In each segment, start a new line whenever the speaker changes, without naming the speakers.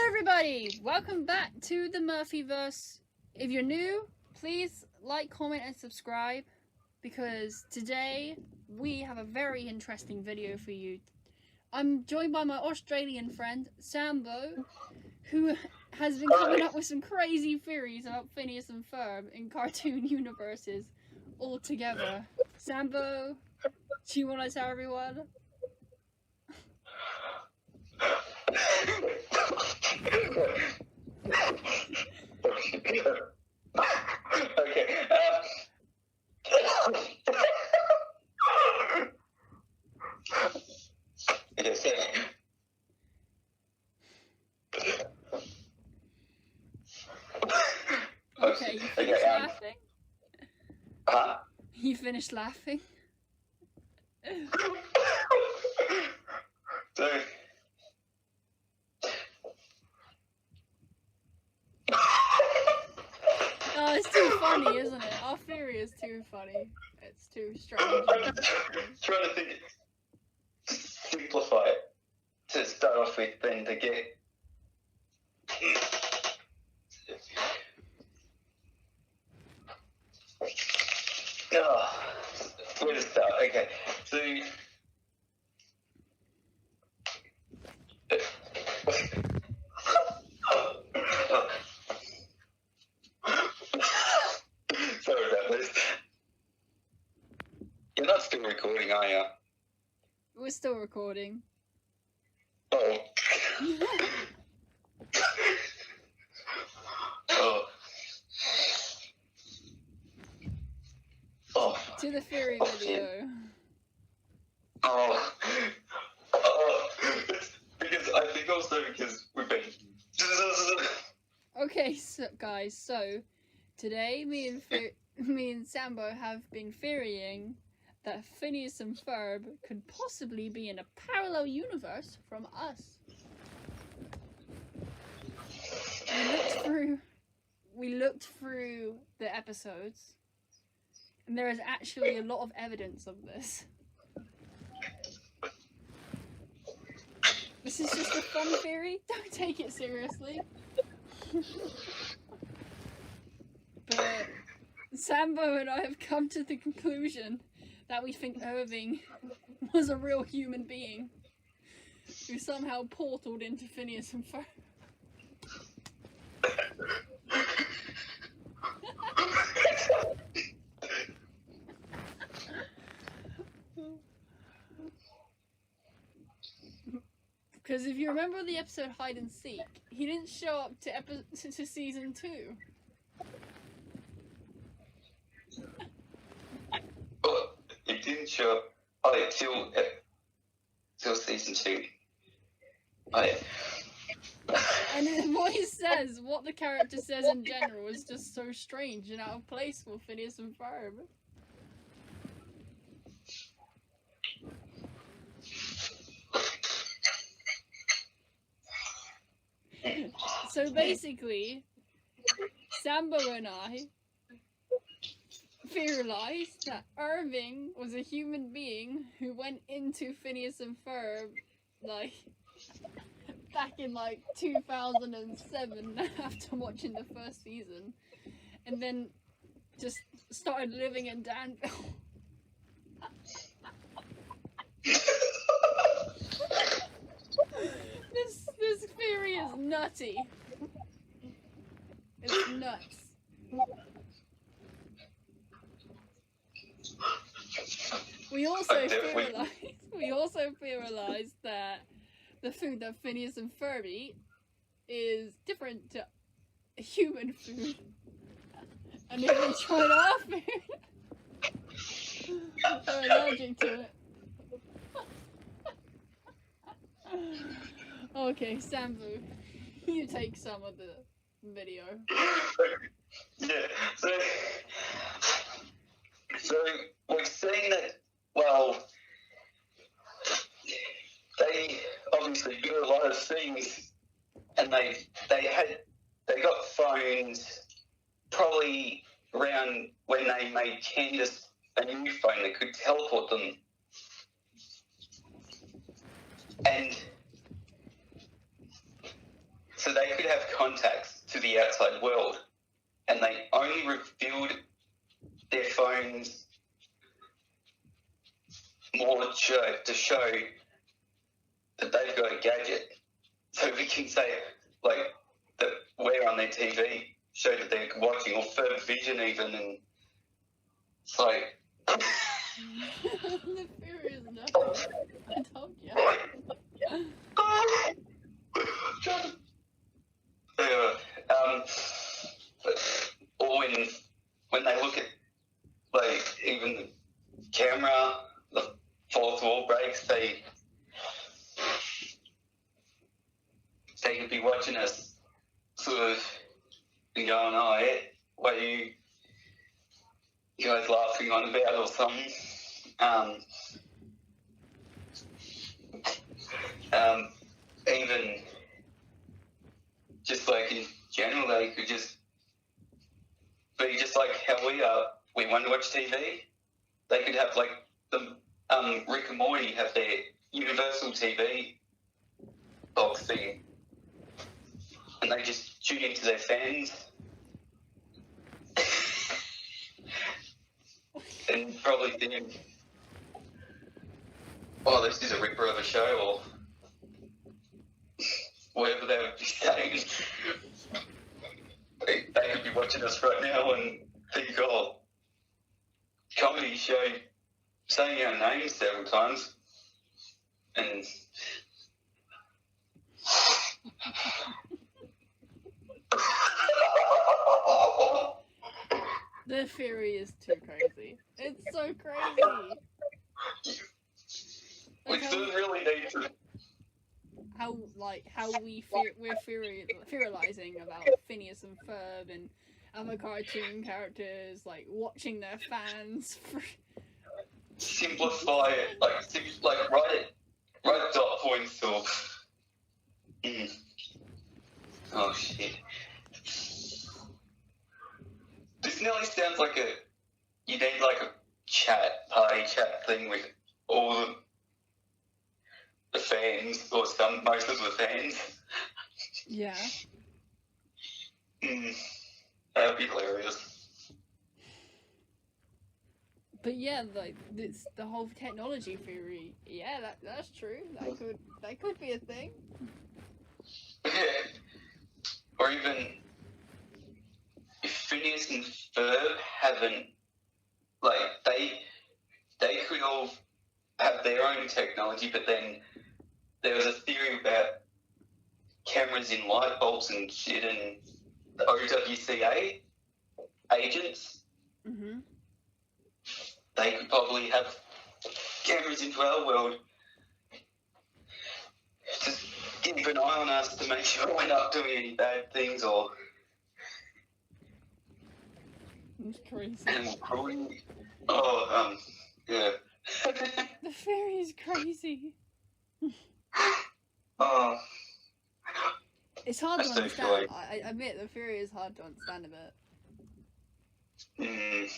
everybody! Welcome back to the Murphyverse. If you're new, please like, comment and subscribe because today we have a very interesting video for you. I'm joined by my Australian friend, Sambo, who has been coming up with some crazy theories about Phineas and Ferb in cartoon universes all together. Sambo, do you want to tell everyone?
Okay.
Okay, you finished laughing?
Huh?
You finished laughing?
So,
oh, it's too funny, isn't it? Our theory is too funny. It's too strange.
I'm just trying to think, simplify it to start off with, then to get. Oh, where to start? Okay, so. Sorry about this. You're not still recording, are you?
We're still recording.
Oh. Oh. Oh.
To the theory video.
Oh. Oh. It's because I think also because we've been.
Okay, so guys, so today me and Sambo have been theorying that Phineas and Ferb could possibly be in a parallel universe from us. We looked through the episodes, and there is actually a lot of evidence of this. This is just a fun theory. Don't take it seriously. But Sambo and I have come to the conclusion that we think Irving was a real human being who somehow portaled into Phineas and Ferb. Because if you remember the episode Hide and Seek, he didn't show up to season 2.
Well, it didn't show up. Oh, till season 2. Oh, yeah.
And then what the character says in general is just so strange and out of place for Phineas and Ferb. So basically, Sambo and I theorized that Irving was a human being who went into Phineas and Ferb, like, back in, 2007 after watching the first season, and then just started living in Danville. This theory is nutty. It's nuts. We also theorized that the food that Phineas and Ferb eat is different to human food. And if we tried our food, they're allergic to it. Okay, Sambu, you take some of the video.
Yeah, so we've seen that, well, they obviously do a lot of things, and they got phones probably around when they made Candace a new phone that could teleport them. And so they could have contacts to the outside world, and they only revealed their phones more to show that they've got a gadget. So we can say, like, that we're on their TV, show that they're watching, or ferb vision even, and it's like...
The theory is nuts. I told you.
Or when they look at, like, even the camera, the fourth wall breaks, they could be watching us sort of and going, oh, yeah, what are you guys laughing on about or something? Even just like in general, they could just be just like how we are. We want to watch TV. They could have like the Rick and Morty have their universal TV box thing, and they just tune into their fans. And probably think, oh, this is a ripper of a show, or whatever they would be saying. They could be watching us right now and think, oh, comedy show saying our names several times. And
the theory is too crazy. It's so crazy.
We still really need to.
How we're theorizing about Phineas and Ferb and other cartoon characters, like watching their fans.
Simplify it, like write dot points or. Oh shit. This nearly sounds like you need like a party chat thing with all the fans, or most of the fans.
Yeah.
That would be hilarious.
But yeah, like it's the whole technology theory. Yeah, that's true. That could be a thing.
Yeah. Or even if Phineas and Ferb haven't, like, they could all have their own technology, but then there was a theory about cameras in light bulbs and shit, and the OWCA agents, they could probably have cameras into our world. Just keep an eye on us to make sure we're not doing any bad things or...
It's crazy.
Animal cruelty. Oh, yeah.
The fairy is crazy.
Oh.
It's hard to
I still
understand.
feel like-
I admit the theory is hard to understand a bit.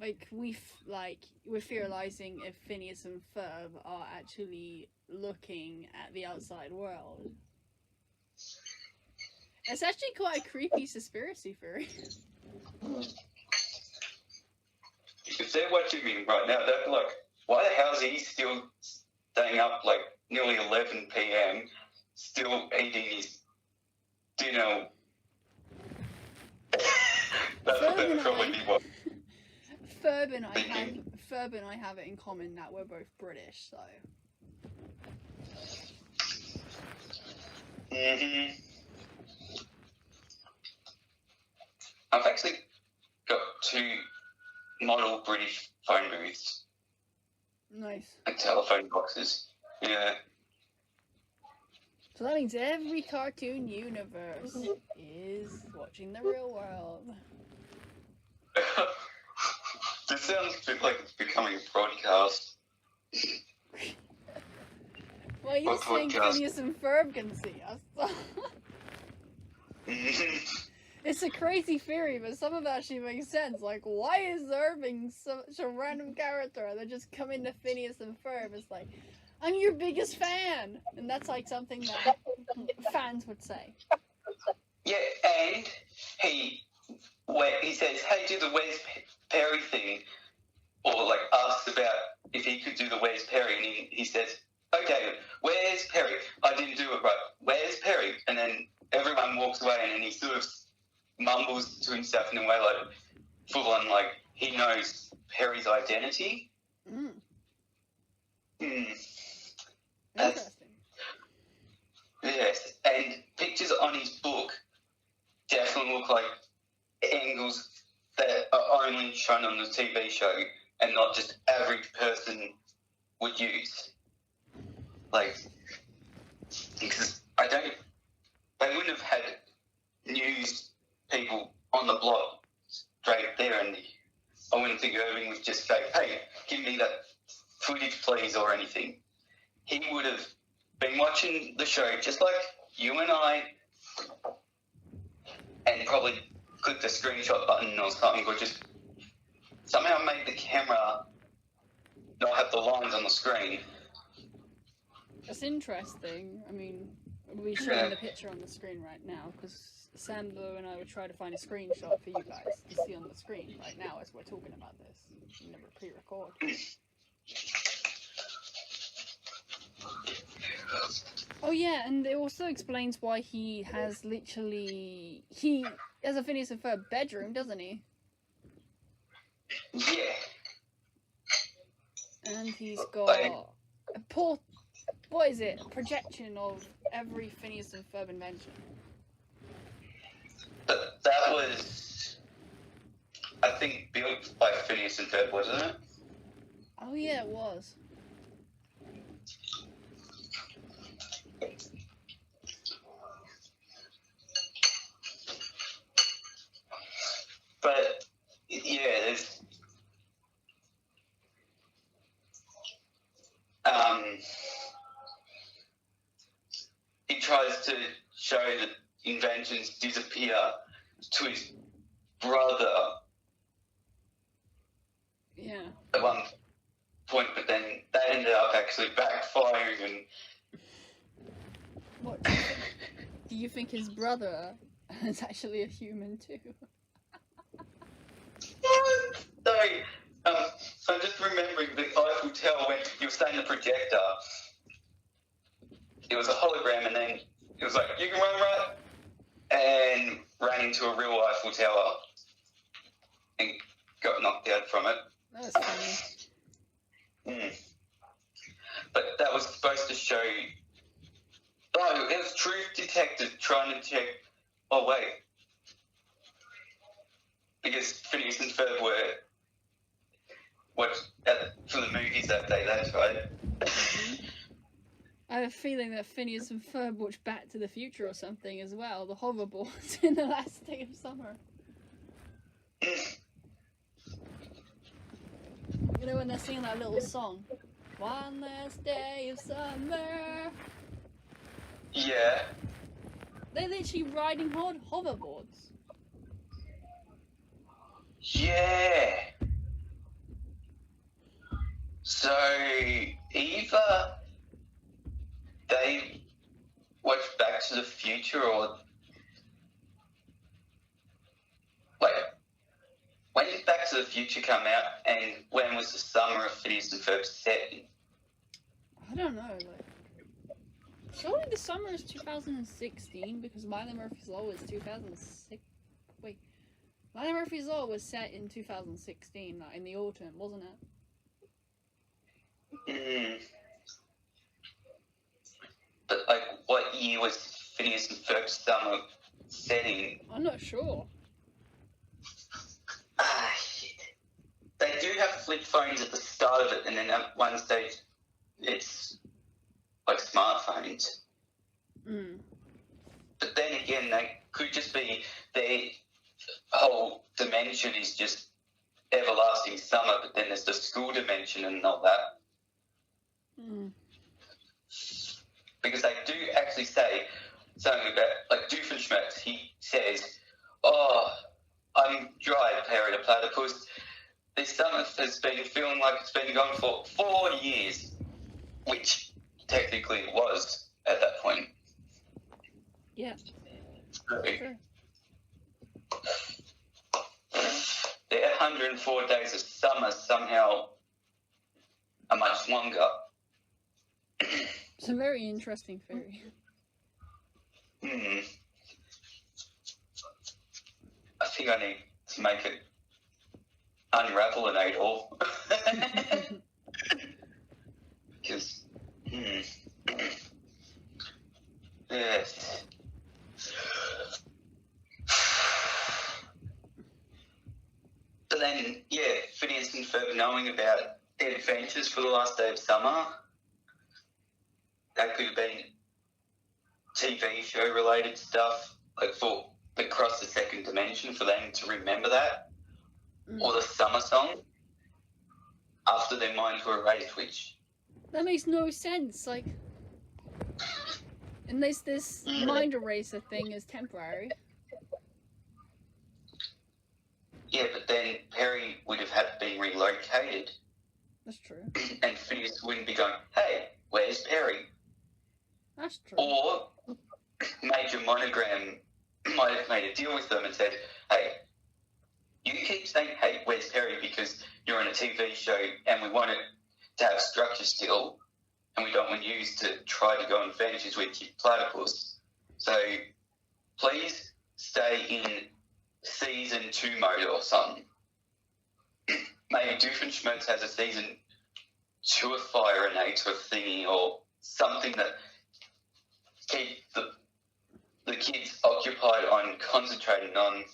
Like we're theorizing if Phineas and Ferb are actually looking at the outside world. It's actually quite a creepy conspiracy theory.
If they're watching me right now, they're like, why the hell is he still staying up like nearly 11 p.m. still eating his dinner? That'd probably be what.
Ferb and I have it in common that we're both British, so.
I've actually got 2 model British phone booths.
Nice.
And telephone boxes. Yeah.
So that means every cartoon universe is watching the real world.
This sounds a bit like it's becoming a broadcast.
Well, you're saying Phineas and Ferb can see us. It's a crazy theory, but some of it actually makes sense. Like, why is there being such a random character? They just come into Phineas and Ferb. It's like, I'm your biggest fan, and that's like something that fans would say.
Yeah, and he says, "Hey, do the Wes Perry thing," or like asks about if he could do the Wes Perry, and he says, "Okay, where's Perry? I didn't do it right. Where's Perry?" And then everyone walks away, and then he sort of mumbles to himself in a way like full on, like he knows Perry's identity.
Interesting.
Yes, and pictures on his book definitely look like angles that are only shown on the TV show and not just average person would use. Like, because they wouldn't have had news people on the block straight there, and I wouldn't think Irving would just say, "Hey, give me that footage, please," or anything. He would have been watching the show just like you and I, and probably clicked the screenshot button or something, or just somehow made the camera not have the lines on the screen.
That's interesting. I mean, we're showing the picture on the screen right now because Sambo and I would try to find a screenshot for you guys to see on the screen right now as we're talking about this. We never pre-record. Oh yeah, and it also explains why he has a Phineas and Ferb bedroom, doesn't he?
Yeah.
And he's got a projection of every Phineas and Ferb invention.
But that was, I think, built by Phineas and Ferb, wasn't it?
Oh yeah, it was.
But yeah, there's he tries to show that inventions disappear to his brother.
Yeah.
At one point, but then that ended up actually backfiring and.
What do you think his brother is actually a human too?
Sorry, I'm just remembering the Eiffel Tower when you were saying the projector. It was a hologram, and then it was like, "You can run right," and ran into a real Eiffel Tower and got knocked out from it.
That was funny.
But that was supposed to show. Oh, it was Truth Detective trying to check. Oh wait. Because Phineas and Ferb were watched for the movies that day, that's right.
I have a feeling that Phineas and Ferb watched Back to the Future or something as well, the hoverboards in the last day of summer. You know when they're singing that little song? One last day of summer.
Yeah.
They're literally riding hoverboards.
Yeah. So either they watched Back to the Future or wait, when did Back to the Future come out and when was the summer of Phineas and Ferb set in?
I don't know, surely the summer is 2016 because Miley Murphy's Law was 2006. Wait, Miley Murphy's Law was set in 2016, like in the autumn, wasn't it?
But like, what year was Phineas and Ferb's summer setting?
I'm not sure.
Shit. They do have flip phones at the start of it, and then at one stage, it's like smartphones. But then again, they could just be their whole dimension is just everlasting summer, but then there's the school dimension and all that. Because they do actually say something about, like, Doofenshmirtz, he says, "Oh, I'm dry, Perry the Platypus. This summer has been feeling like it's been going for 4 years," which technically it was at that point.
Yeah.
So,
True.
the 104 days of summer somehow are much longer.
It's a very interesting theory.
I think I need to make it unravelinate all. Because, yes. So then, yeah, Phineas and Ferb knowing about their adventures for the last day of summer, that could have been TV show related stuff, like for across the second dimension for them to remember that, or the summer song after their minds were erased, which
That makes no sense. Like, unless this mind eraser thing is temporary.
yeah, but then Perry would have had been relocated,
That's true.
and Phineas wouldn't be going, "Hey, where's Perry?"
That's true.
Or Major Monogram might have made a deal with them and said, "Hey, you keep saying, 'Hey, where's Perry?' because you're on a TV show and we want it to have structure still, and we don't want you to try to go on adventures with your platypus. So please stay in season 2 mode or something." Maybe Doofenshmirtz has a season 2 of Fire and 8 or thingy or something that keep the kids occupied on concentrating on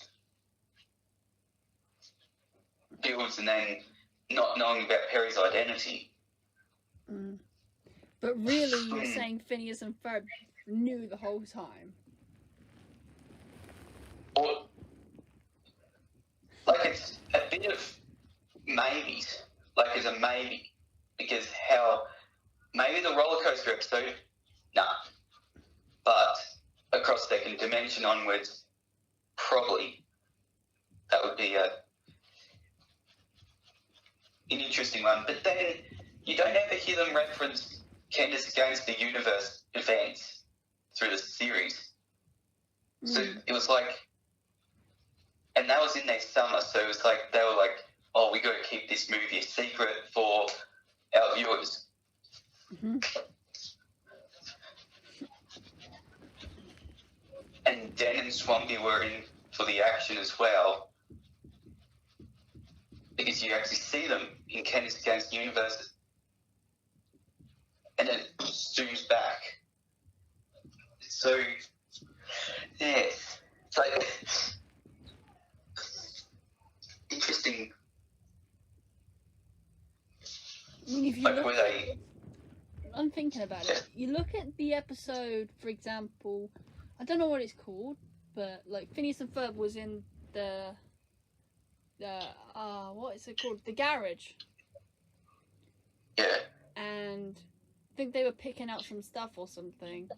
builds and then not knowing about Perry's identity.
But really, you're saying Phineas and Ferb knew the whole time.
Or, like, it's a bit of maybes. Like, it's a maybe. Because maybe the roller coaster episode, nah. But across second dimension onwards, probably. That would be an interesting one. But then you don't ever hear them reference Candace Against the Universe events through the series. So it was like, and that was in their summer, so it was like, they were like, "Oh, we got to keep this movie a secret for our viewers." And Dan and Swampy were in for the action as well, because you actually see them in Candace Against the Universe, and then it zooms back. So, yeah, it's like interesting.
I mean, if you
Like,
look
were they?
I'm thinking about it. You look at the episode, for example, I don't know what it's called, but like Phineas and Ferb was in the what is it called? The garage.
Yeah.
And I think they were picking out some stuff or something.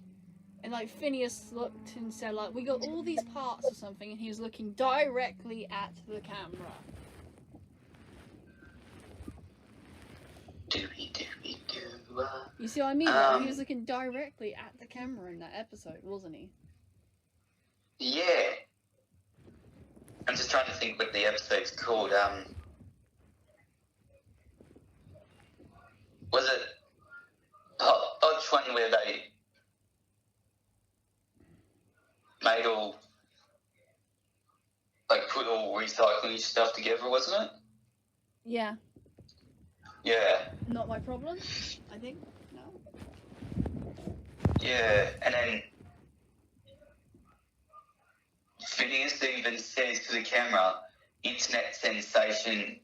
And like Phineas looked and said like, "We got all these parts or something," and he was looking directly at the camera. You see what I mean? Like, he was looking directly at the camera in that episode, wasn't he?
Yeah. I'm just trying to think what the episode's called. Was it which one where they made all, like, put all recycling stuff together, wasn't it?
Yeah.
Yeah.
Not my problem, I think. No.
Yeah, and then Phineas even says to the camera, "Internet sensation,"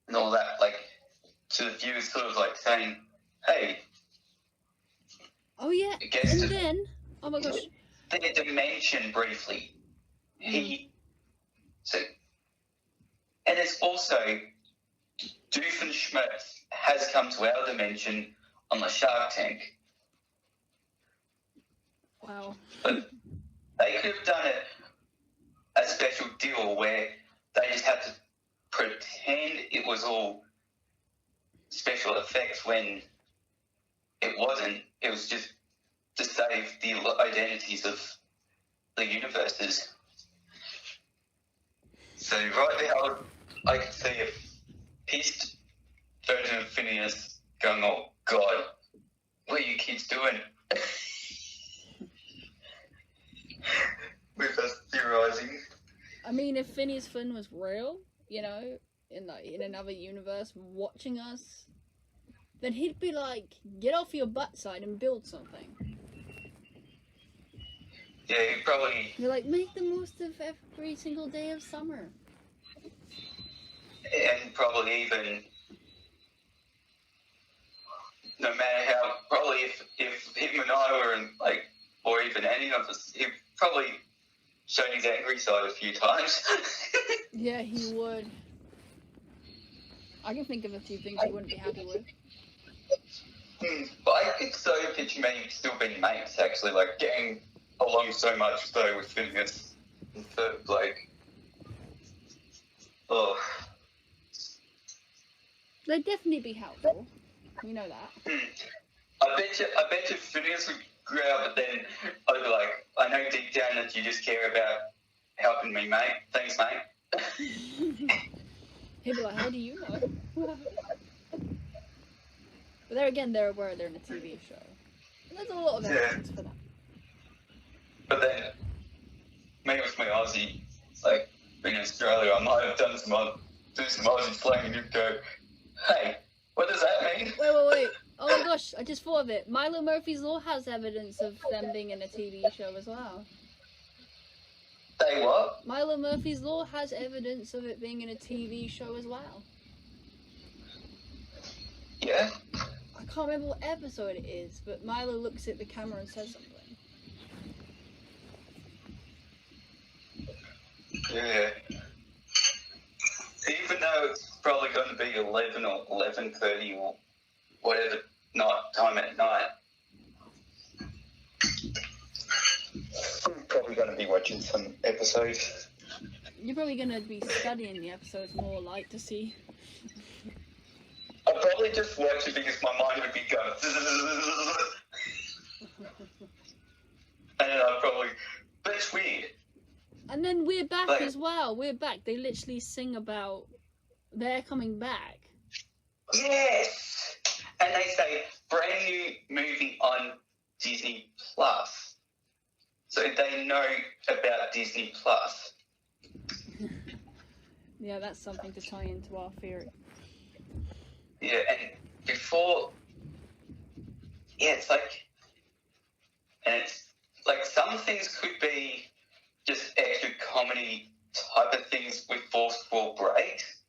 and all that, like, to the viewers, sort of like saying, "Hey."
Oh yeah, and then, oh my gosh.
The dimension briefly. So, and it's also, Doofenshmirtz has come to our dimension on the Shark Tank.
Wow.
But they could have done a special deal where they just had to pretend it was all special effects when it wasn't. It infinity of the universes. So right now, I can see a pissed version of Phineas going, "Oh God, what are you kids doing?" With us theorizing.
I mean, if Phineas Flynn was real, you know, in another universe watching us, then he'd be like, "Get off your butt side and build something."
Yeah, he probably.
You're like, make the most of every single day of summer.
And probably even, no matter how, probably if him and I were in, like, or even any of us, he'd probably shown his angry side a few times.
Yeah, he would. I can think of a few things he wouldn't be happy with.
But I could so picture me still being mates, actually, like, getting along so much, though, with Phineas. But, like, oh.
They'd definitely be helpful. We know that.
I bet you Phineas would growl, but then I'd be like, "I know deep down that you just care about helping me, mate. Thanks, mate."
He'd be like, "How do you know?" But there again, they're aware they're in a TV show. And there's a lot of evidence for that.
But then, me with my Aussie, like, being in Australia, I might have done some Aussie slang and you'd go, "Hey, what does that mean?"
Wait. Oh my gosh, I just thought of it. Milo Murphy's Law has evidence of them being in a TV show as well.
Say what?
Milo Murphy's Law has evidence of it being in a TV show as well.
Yeah?
I can't remember what episode it is, but Milo looks at the camera and says something.
Yeah. Even though it's probably going to be 11 or 11:30 or whatever time at night, I'm probably going to be watching some episodes.
You're probably going to be studying the episodes more, like, to see.
I'd probably just watch it because my mind would be going and then I'd probably, but it's weird.
And then we're back
Like,
as well. We're back. They literally sing about they're coming back.
Yes! And they say, brand new movie on Disney Plus. So they know about Disney Plus.
Yeah, that's something to tie into our theory.
Yeah, and before, it's like, and it's like some things could be just extra comedy type of things with forceful breaks.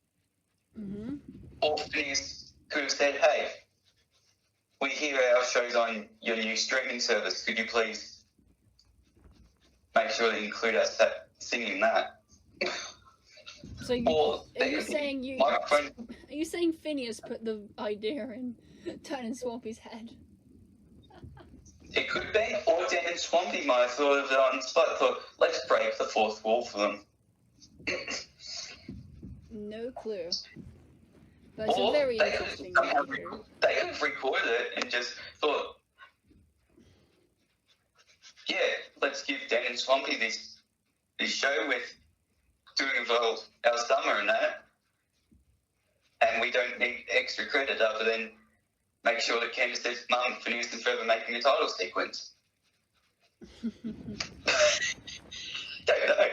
Mm-hmm.
Or things could have said, "Hey, we hear our shows on your new streaming service. Could you please make sure to include us singing that?"
So are you saying Phineas put the idea in Turn and Swampy's head?
It could be, or Dan and Swampy might have thought of it on the spot. Thought, let's break the fourth wall for them.
No clue. But it's a very interesting theory.
They could have recorded it and just thought, "Yeah, let's give Dan and Swampy this show with doing our summer and that, and we don't need extra credit other than make sure that Candace says, 'Mum, Phineas and Ferb making a title sequence.'" Don't know.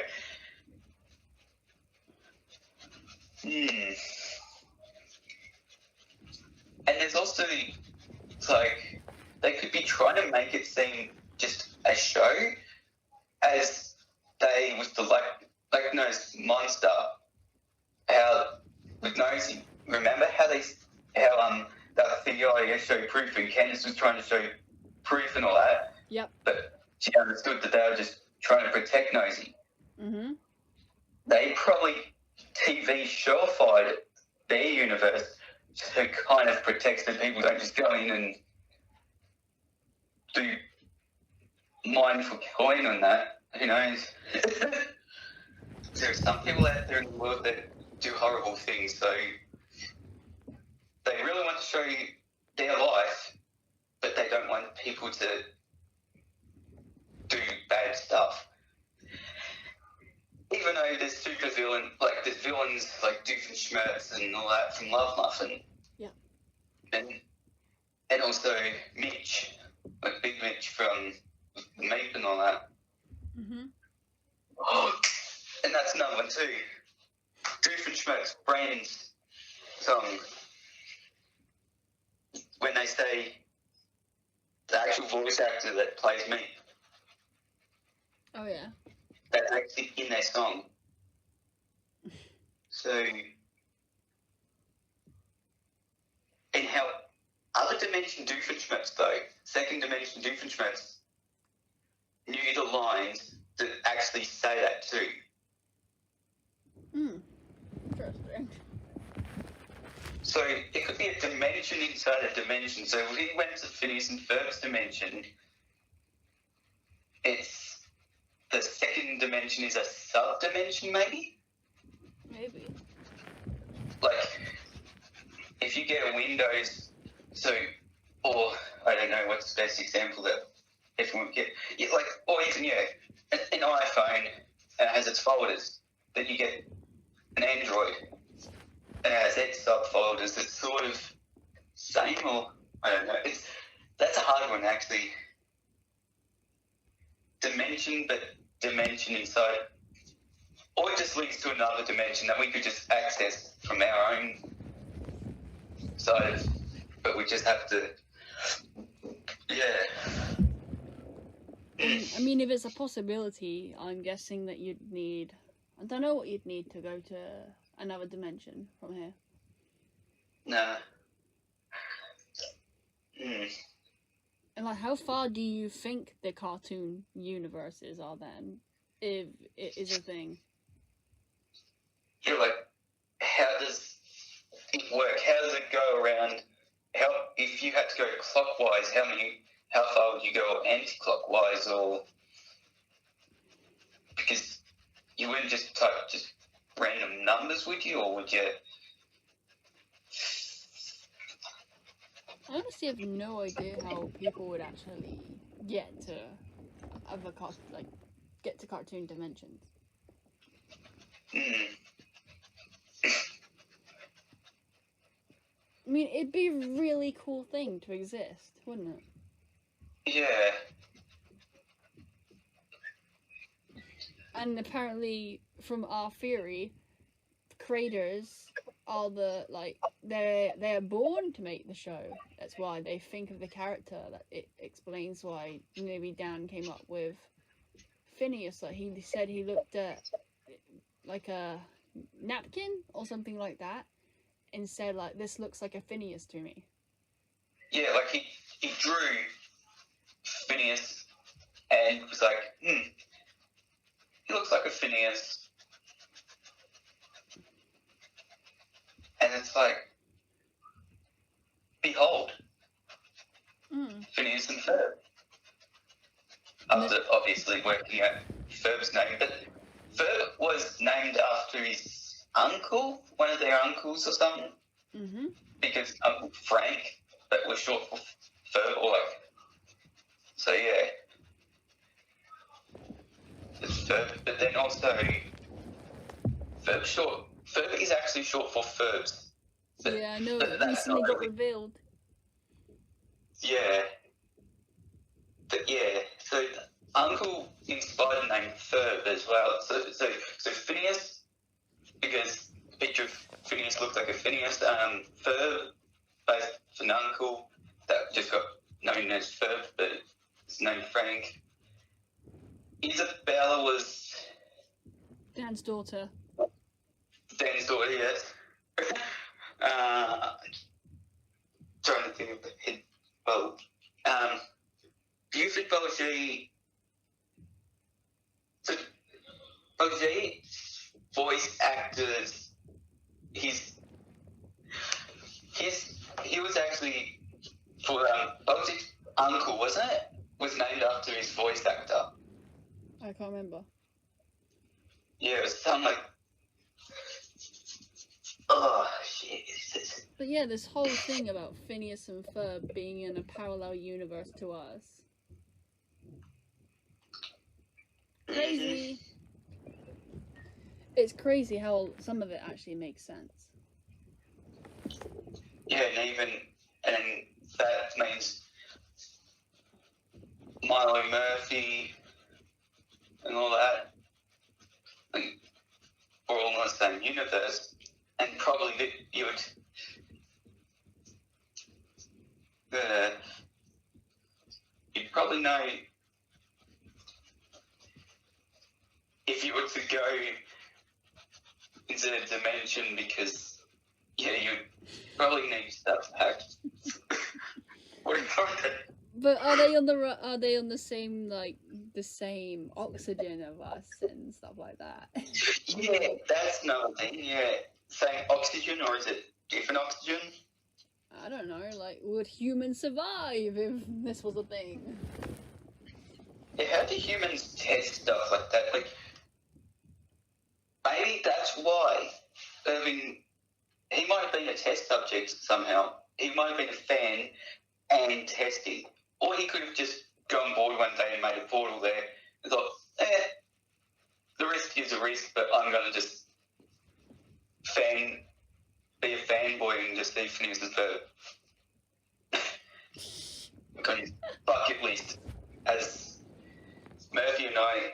And there's also, it's like, they could be trying to make it seem just a show, as they, with the like nose monster, how, with Nosy, remember how that FBI showed proof and Candace was trying to show proof and all that?
Yep.
But she understood that they were just trying to protect Nosy.
Mm-hmm.
They probably TV showified their universe to kind of protect the people, don't just go in and do mindful killing on that. Who knows? There are some people out there in the world that do horrible things, so they really want to show you their life, but they don't want people to do bad stuff. Even though there's super villain, like there's villains like Doofenshmirtz and all that from Love Muffin.
Yeah.
And also Mitch, like Big Mitch from Meep and all that.
Mhm.
Oh, and that's another one too. Doofenshmirtz Friends song. When they say the actual voice actor that plays Meep,
Oh yeah.
that's actually in their song. So, and how other Dimension Doofenshmirtz though, second Dimension Doofenshmirtz knew the lines that actually say that too.
Interesting.
So it could be a dimension inside a dimension. So if we went to Phineas and Ferb's dimension, it's the second dimension is a sub-dimension maybe?
Maybe.
Like, if you get a Windows, or I don't know what's the best example that everyone would get, or even, an iPhone has its folders, that you get an Android, and it has its subfolders that's sort of same, or I don't know. That's a hard one, actually. Dimension, but dimension inside, or it just leads to another dimension that we could just access from our own side, but we just have to,
I mean, if it's a possibility, I'm guessing that you'd need... I don't know what you'd need to go to another dimension from here.
Nah.
And, like, how far do you think the cartoon universes are then, if it is a thing?
Yeah, like, how does it work? How does it go around? If you had to go clockwise, how far would you go anti-clockwise, or because you wouldn't just type just random numbers, would you, or would you?
I honestly have no idea how people would actually get to get to cartoon dimensions. I mean, it'd be a really cool thing to exist, wouldn't it?
Yeah.
And apparently, from our theory, creators are they're born to make the show. That's why they think of the character. That it explains why maybe Dan came up with Phineas. Like, he said he looked at like a napkin or something like that and said, like, this looks like a Phineas to me.
Yeah, like he drew Phineas and was like, he looks like a Phineas. And it's like, behold, Phineas and Ferb. After obviously working out Ferb's name, but Ferb was named after his uncle, one of their uncles or something.
Mm-hmm.
Because Uncle Frank, that was short for Ferb, or like, so yeah. It's Ferb, but then also Ferb is actually short for Ferbs.
Yeah, I know. It recently got revealed.
Yeah. But yeah, so Uncle inspired the name Ferb as well. So Phineas, because the picture of Phineas looked like a Phineas. Ferb, based on Uncle, that just got known as Ferb, but it's named Frank. Isabella was
Dan's daughter.
Dan's daughter, yes. Trying to think of the head. Well, usually Belgique. So Belgique voice actors. He was actually for Belgique's uncle, wasn't it? Was named after his voice actor.
I can't remember.
Yeah, it was something like. Oh shit!
But yeah, this whole thing about Phineas and Ferb being in a parallel universe to us. crazy. It's crazy how some of it actually makes sense.
Yeah, and that means Milo Murphy and all that, like, we're all in the same universe, and probably that you would you'd probably know if you were to go into the dimension, because you probably need stuff packed. What do you call it?
But are they on the same the same oxygen of us and stuff like that?
Yeah, that's another thing. Yeah, same oxygen, or is it different oxygen?
I don't know. Like, would humans survive if this was a thing?
Yeah, how do humans test stuff like that? Like, maybe that's why Irving. He might have been a test subject somehow. He might have been a fan and testing. Or he could have just gone bored one day and made a portal there and thought, the risk is a risk, but I'm going to just be a fanboy and just see Phineas and Ferb. Got his bucket list. As Murphy and I,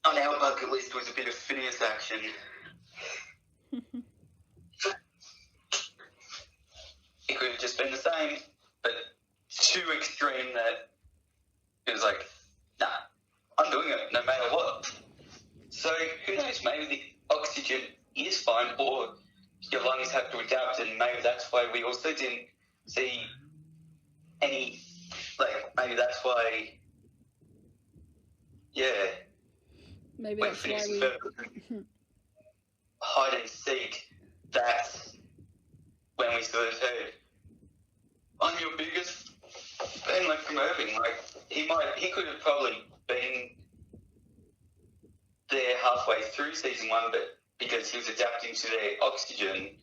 on our bucket list was a bit of Phineas action. It could have just been the same, but too extreme that it was like, nah, I'm doing it no matter what. So who knows, maybe the oxygen is fine, or your lungs have to adapt, and maybe that's why we also didn't see any, maybe that's why,
Maybe
when
that's
Phineas
why
and Ferb hide and seek, that's when we sort of heard, I'm your biggest fan, from Irving. He could have probably been there halfway through season 1, but because he was adapting to their oxygen,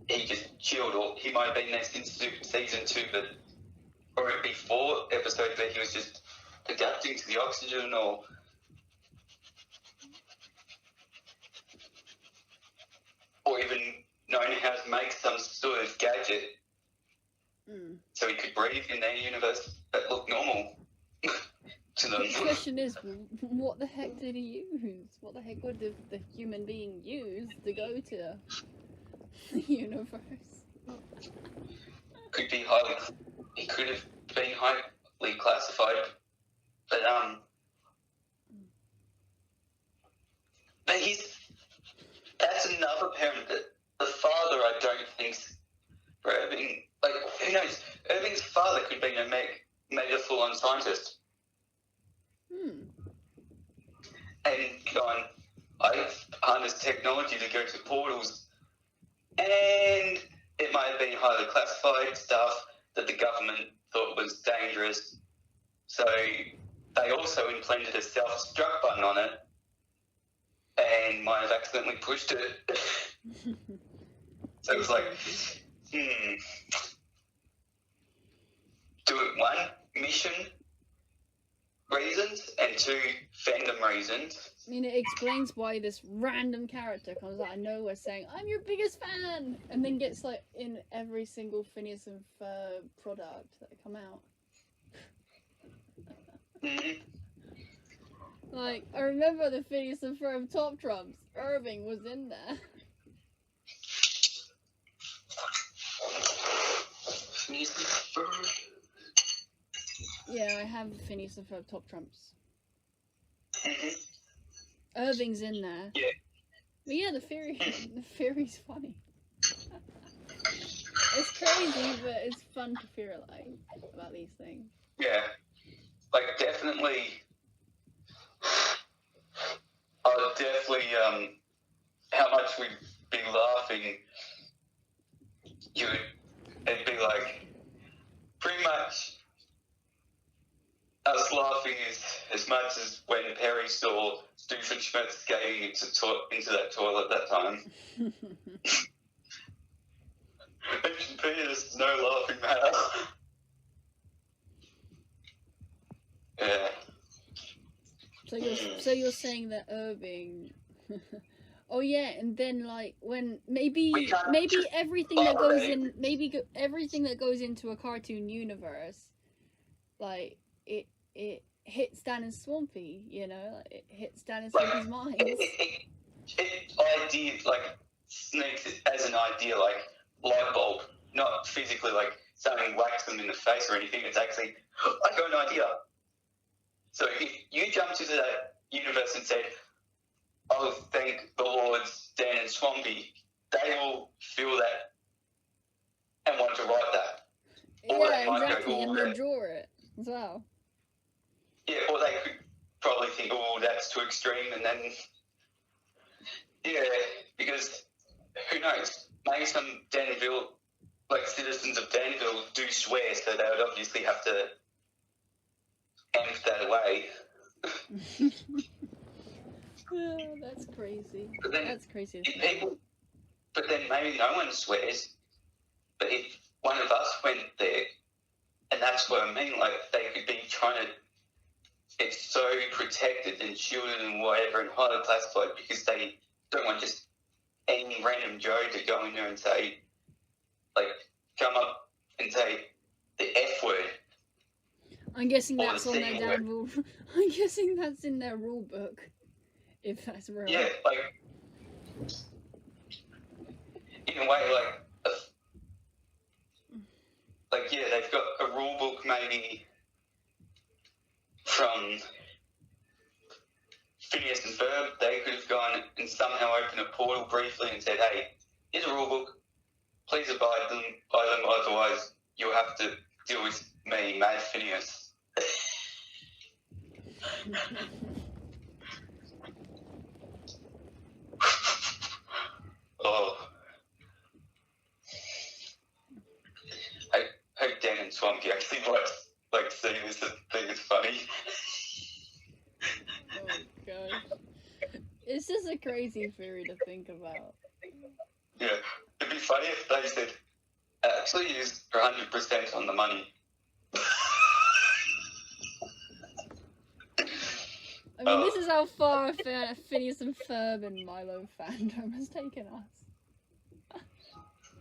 he just chilled. Or he might have been there since season 2, or it'd be 4 episodes that he was just adapting to the oxygen, or even knowing how to make some sort of gadget so he could breathe in their universe that looked normal to them.
The question is, what the heck did he use? What the heck would the human being use to go to the universe?
He could have been highly classified, but that's another parent that the father I don't think's for Irving. Who knows? Irving's father could be a mega full-on scientist. And gone, I've harnessed technology to go to portals, and it might have been highly classified stuff that the government thought was dangerous. So they also implanted a self-destruct button on it, and might have accidentally pushed it. So it was like, do it 1, mission reasons, and 2, fandom reasons.
I mean, it explains why this random character comes out of nowhere saying, I'm your biggest fan, and then gets in every single Phineas and Ferb product that come out. I remember the Phineas and Ferb top trumps. Irving was in there.
Phineas and Ferb.
Yeah, I have the Phineas and Ferb top trumps. Irving's in there.
Yeah.
But yeah, the theory's funny. It's crazy, but it's fun to theorize about these things.
Yeah. Definitely, how much we'd be laughing, it'd be pretty much us laughing as much as when Perry saw Doofenshmirtz skating into that toilet that time. Agent Peters, no laughing matter. Yeah.
So you're saying that Irving. Oh yeah, and then like when maybe everything that goes in everything that goes into a cartoon universe, like it hits Dan and Swampy, you know, like, it hits Dan and Swampy's minds.
Idea like sneaks it as an idea, like light bulb, not physically like something whacks them in the face or anything. It's actually, I got an idea. So if you jumped into that universe and said, "Oh, thank the Lords, Dan and Swampy," they will feel that and want to write that. Or
Yeah, exactly, and they'll draw it as well.
Yeah, or they could probably think, "Oh, that's too extreme," and then because who knows? Maybe some Danville, like citizens of Danville, do swear, so they would obviously have to amp that away.
Oh, that's crazy.
But then,
that's crazy.
But then maybe no one swears. But if one of us went there, and that's what I mean, like they could be trying to. It's so protected and shielded and whatever and highly classified because they don't want just any random Joe to go in there and say, like, come up and say the F word.
I'm guessing that's on their damn rule. I'm guessing that's in their rule book, if that's real.
Yeah, like, in a way, they've got a rule book maybe from Phineas and Ferb. They could have gone and somehow opened a portal briefly and said, "Hey, here's a rule book. Please abide by them, otherwise you'll have to deal with me, Mad Phineas." Oh. I hope Dan and Swampy actually like see this and think it's funny.
Oh gosh. It's just a crazy theory to think about.
Yeah. It'd be funny if they said, actually use 100% on the money.
I mean, this is how far Phineas and Ferb and Milo fandom has taken us.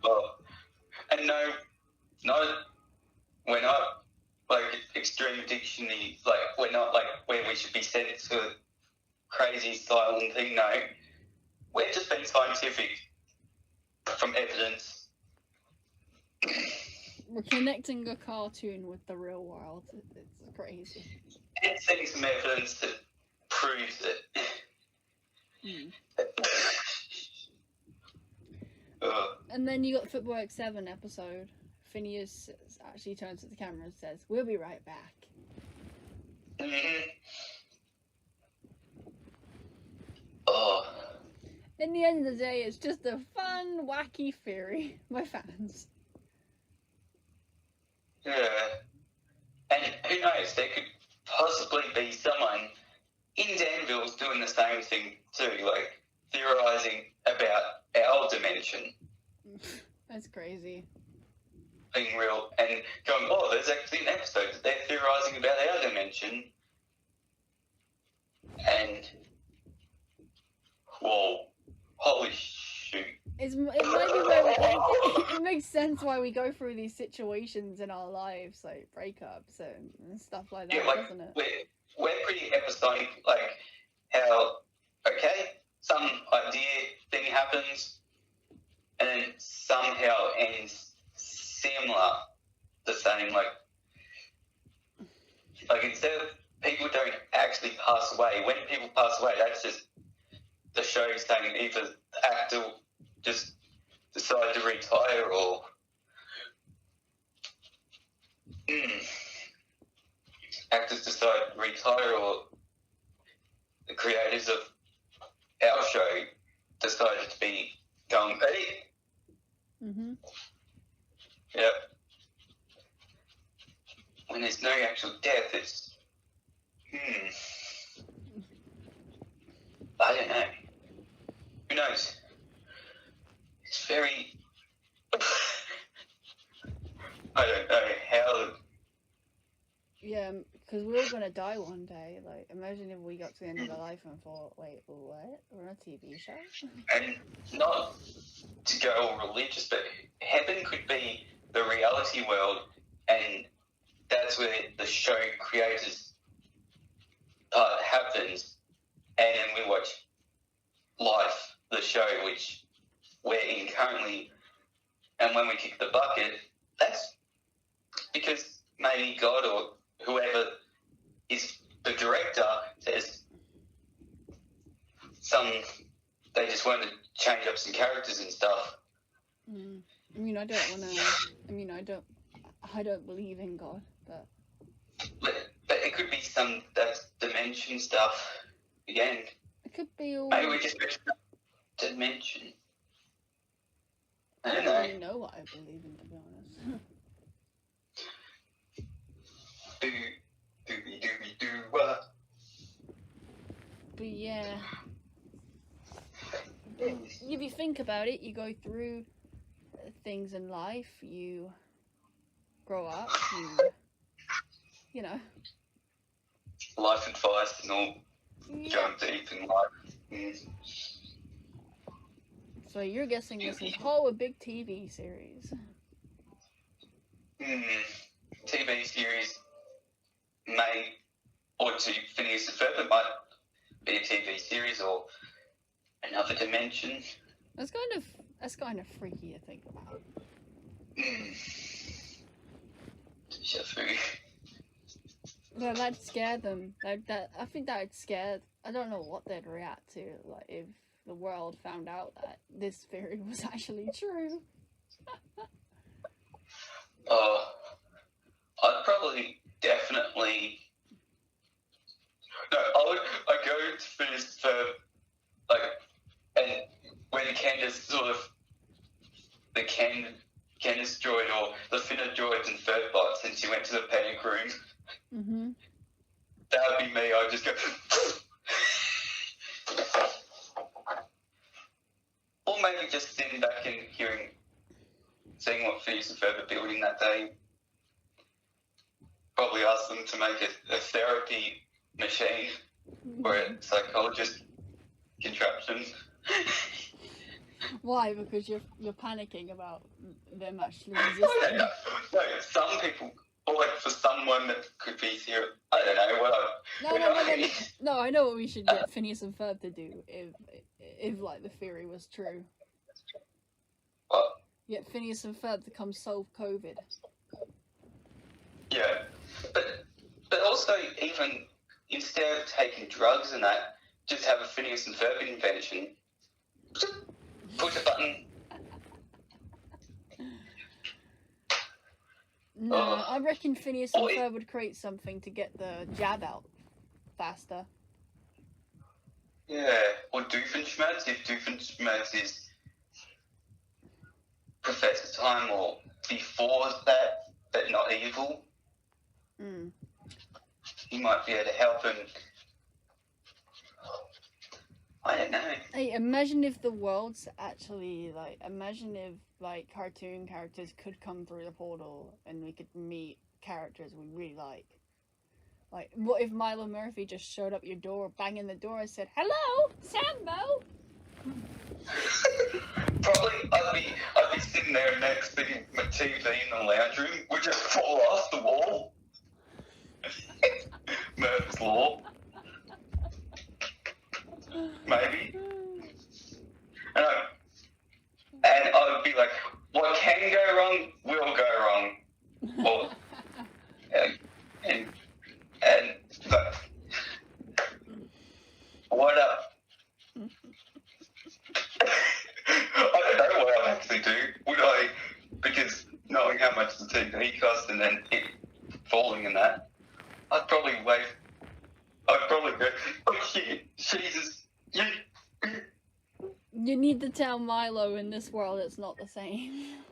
Oh. And no, we're not like extreme dictionary, like we're not like where we should be sent to a crazy silent thing. No, we're just being scientific from evidence.
We're connecting a cartoon with the real world. It's crazy.
And seeing some evidence that proves it.
And then you got Footwork 7 episode. Phineas actually turns to the camera and says, "We'll be right back."
Mm-hmm. Oh.
In the end of the day, it's just a fun, wacky theory by fans.
Yeah. And who knows, there could possibly be someone in Danville doing the same thing too, like theorising about our dimension.
That's crazy.
Being real and going, "Oh, there's actually an episode that they're theorising about our dimension." And, whoa, holy shoot.
It might be where it makes sense why we go through these situations in our lives, like breakups and stuff like that, doesn't it?
We're pretty episodic, like how, okay, some idea thing happens and then somehow ends similar, the same, like instead of people don't actually pass away, when people pass away, that's just the show saying either the actor just decide to retire or actors decide to retire or the creators of our show decided to be going, "Hey."
Mm-hmm.
Yep. When there's no actual death, it's I don't know. Who knows? It's very I don't know how.
Yeah, because we're all gonna die one day. Like, imagine if we got to the end of our life and thought, wait, what? We're on a TV show?
And not to go all religious, but heaven could be the reality world, and that's where the show creators happens, and then we watch Life, the show, which we're in currently, and when we kick the bucket, that's because maybe God or whoever is the director says they just want to change up some characters and stuff.
I mean, I don't believe in God, but
it could be some that's dimension stuff again.
it could be all.
Maybe we just dimension. I don't
don't really know what I believe in, to be honest.
Do.
But yeah, if you think about it, you go through things in life, you grow up, you know.
Life advice and all. Jump deep in life.
So you're guessing this is a big TV series.
TV series or to Phineas and Ferb, it might be a TV series or another dimension.
That's kind of freaky to think about. No, that'd scare them. I think that'd scare. I don't know what they'd react to, like if the world found out that this theory was actually true.
I'd probably definitely. No, I'd go to Phineas and Ferb, and when Candace the Candace droid or the Finna droids and Ferb since she went to the panic room.
Mm-hmm.
That would be me. I'd just go. Or maybe just sitting back and seeing what Phineas and Ferb are building that day. Probably ask them to make a therapy machine or a psychologist contraption.
Why? Because you're panicking about them actually existing.
No, some people, or like for someone that could be here. I don't know what.
No, I know what we should get Phineas and Ferb to do if like the theory was true.
What?
Get Phineas and Ferb to come solve COVID.
Yeah, but also even instead of taking drugs and that, just have a Phineas and Ferb invention. Push a button.
No, I reckon Phineas and Ferb would create something to get the jab out faster.
Yeah, or Doofenshmirtz, if Doofenshmirtz is Professor Time or before that, but not evil. He might be able to help him. I don't know.
Hey, imagine if the world's actually, imagine if, cartoon characters could come through the portal and we could meet characters we really like. Like, what if Milo Murphy just showed up your door, banging the door and said, "Hello, Sambo"?
Probably, I'd be sitting there next to my TV in the lounge room, would just fall off the wall. Murph's Law. Maybe. And I'd be like, what can go wrong will go wrong. Or, but what up? I don't know what I'd actually do. Would I, because knowing how much the TV costs and then it falling in that, I'd probably go, oh shit, Jesus,
You need to tell Milo in this world it's not the same.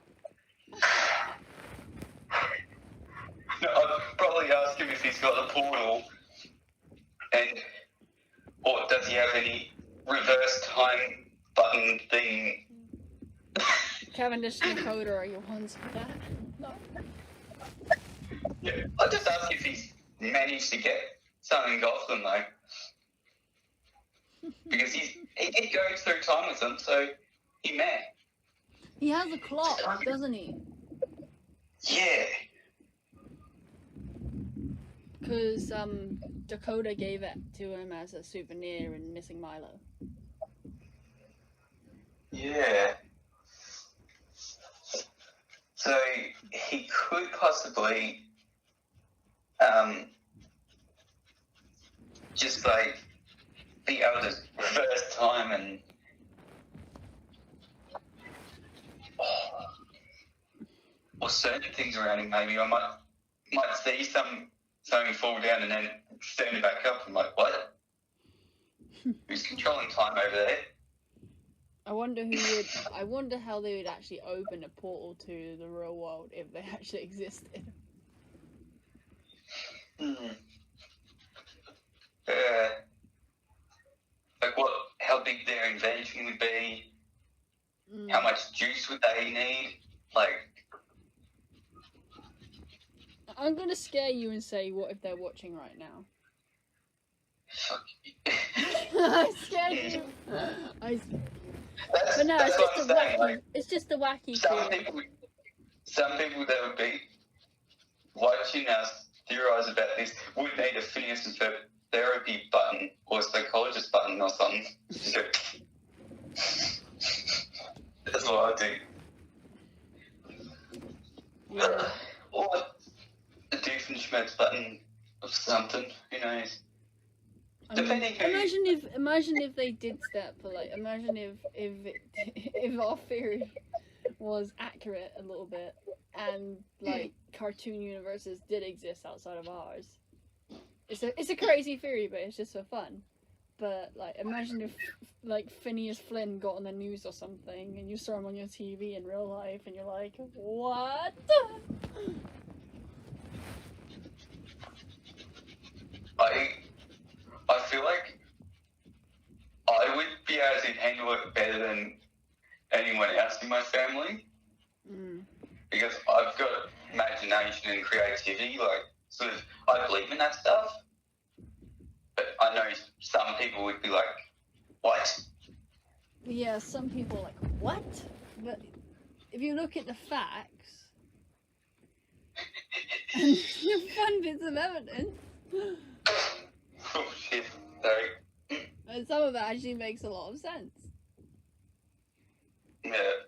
No, I'd probably ask him if he's got a portal, or does he have any reverse time button thing.
Cavendish decoder, are you ones for that? No.
Yeah, I'll just ask if he's managed to get something off them though, because he did go through time with them, so he met.
He has a clock, doesn't he?
Yeah.
Because Dakota gave it to him as a souvenir in Missing Milo.
Yeah. So he could possibly just like be able to reverse time and or certain things around him. Maybe I might see something fall down and then stand it back up. I'm like, what? Who's controlling time over there?
I wonder how they would actually open a portal to the real world if they actually existed.
Like how big their invention would be, how much juice would they need, like...
I'm gonna scare you and say, what if they're watching right now? I scared you. But no, it's just a wacky. Like, it's just a wacky.
Some people that would be watching us theorize about this would need a phineas and ferb therapy button or a psychologist button or something. That's what I do.
Yeah.
Or a Doofenshmirtz button or something. Who knows?
Imagine if they did that for like. Imagine if our theory was accurate a little bit, and like cartoon universes did exist outside of ours. It's a crazy theory, but it's just for fun. But like, imagine if like Phineas Flynn got on the news or something, and you saw him on your TV in real life, and you're like, what?
I feel like I would be able to handle it better than anyone else in my family. Because I've got imagination and creativity, like, sort of, I believe in that stuff. But I know some people would be like, what?
Yeah, some people are like, what? But if you look at the facts, and the fun bits of evidence,
oh shit, sorry.
And some of it actually makes a lot of sense.
Yeah.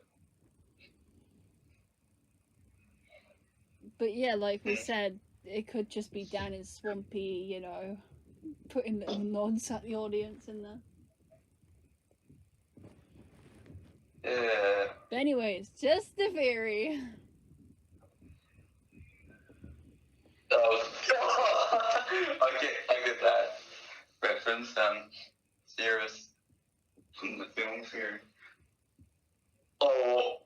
But yeah, like we said, it could just be down in Swampy, you know, putting little nods at the audience in there.
Yeah.
But anyways, just the theory.
Oh, I get that reference. Serious from the film theory. Oh.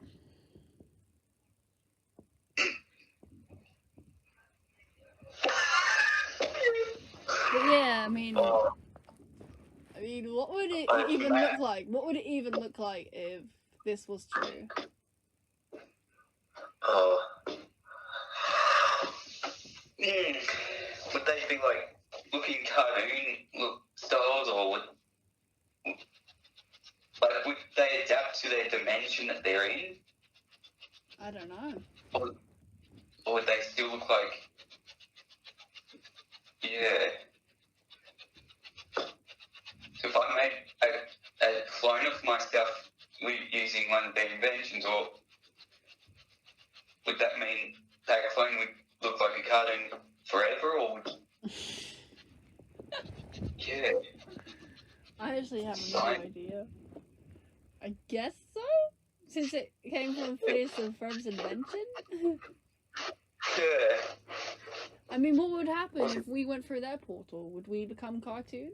But yeah, I mean, what would it even look like? What would it even look like if this was true?
Would they be like looking cartoon styles, or would they adapt to their dimension that they're in?
I don't know.
Or would they still look like? Yeah. So if I made a clone of myself using one of their inventions, or would that mean that clone would look like a cartoon forever, or would... Yeah.
I actually have no idea. I guess so? Since it came from Phineas and Ferb's invention?
Yeah.
I mean, what would happen if we went through their portal? Would we become cartoon?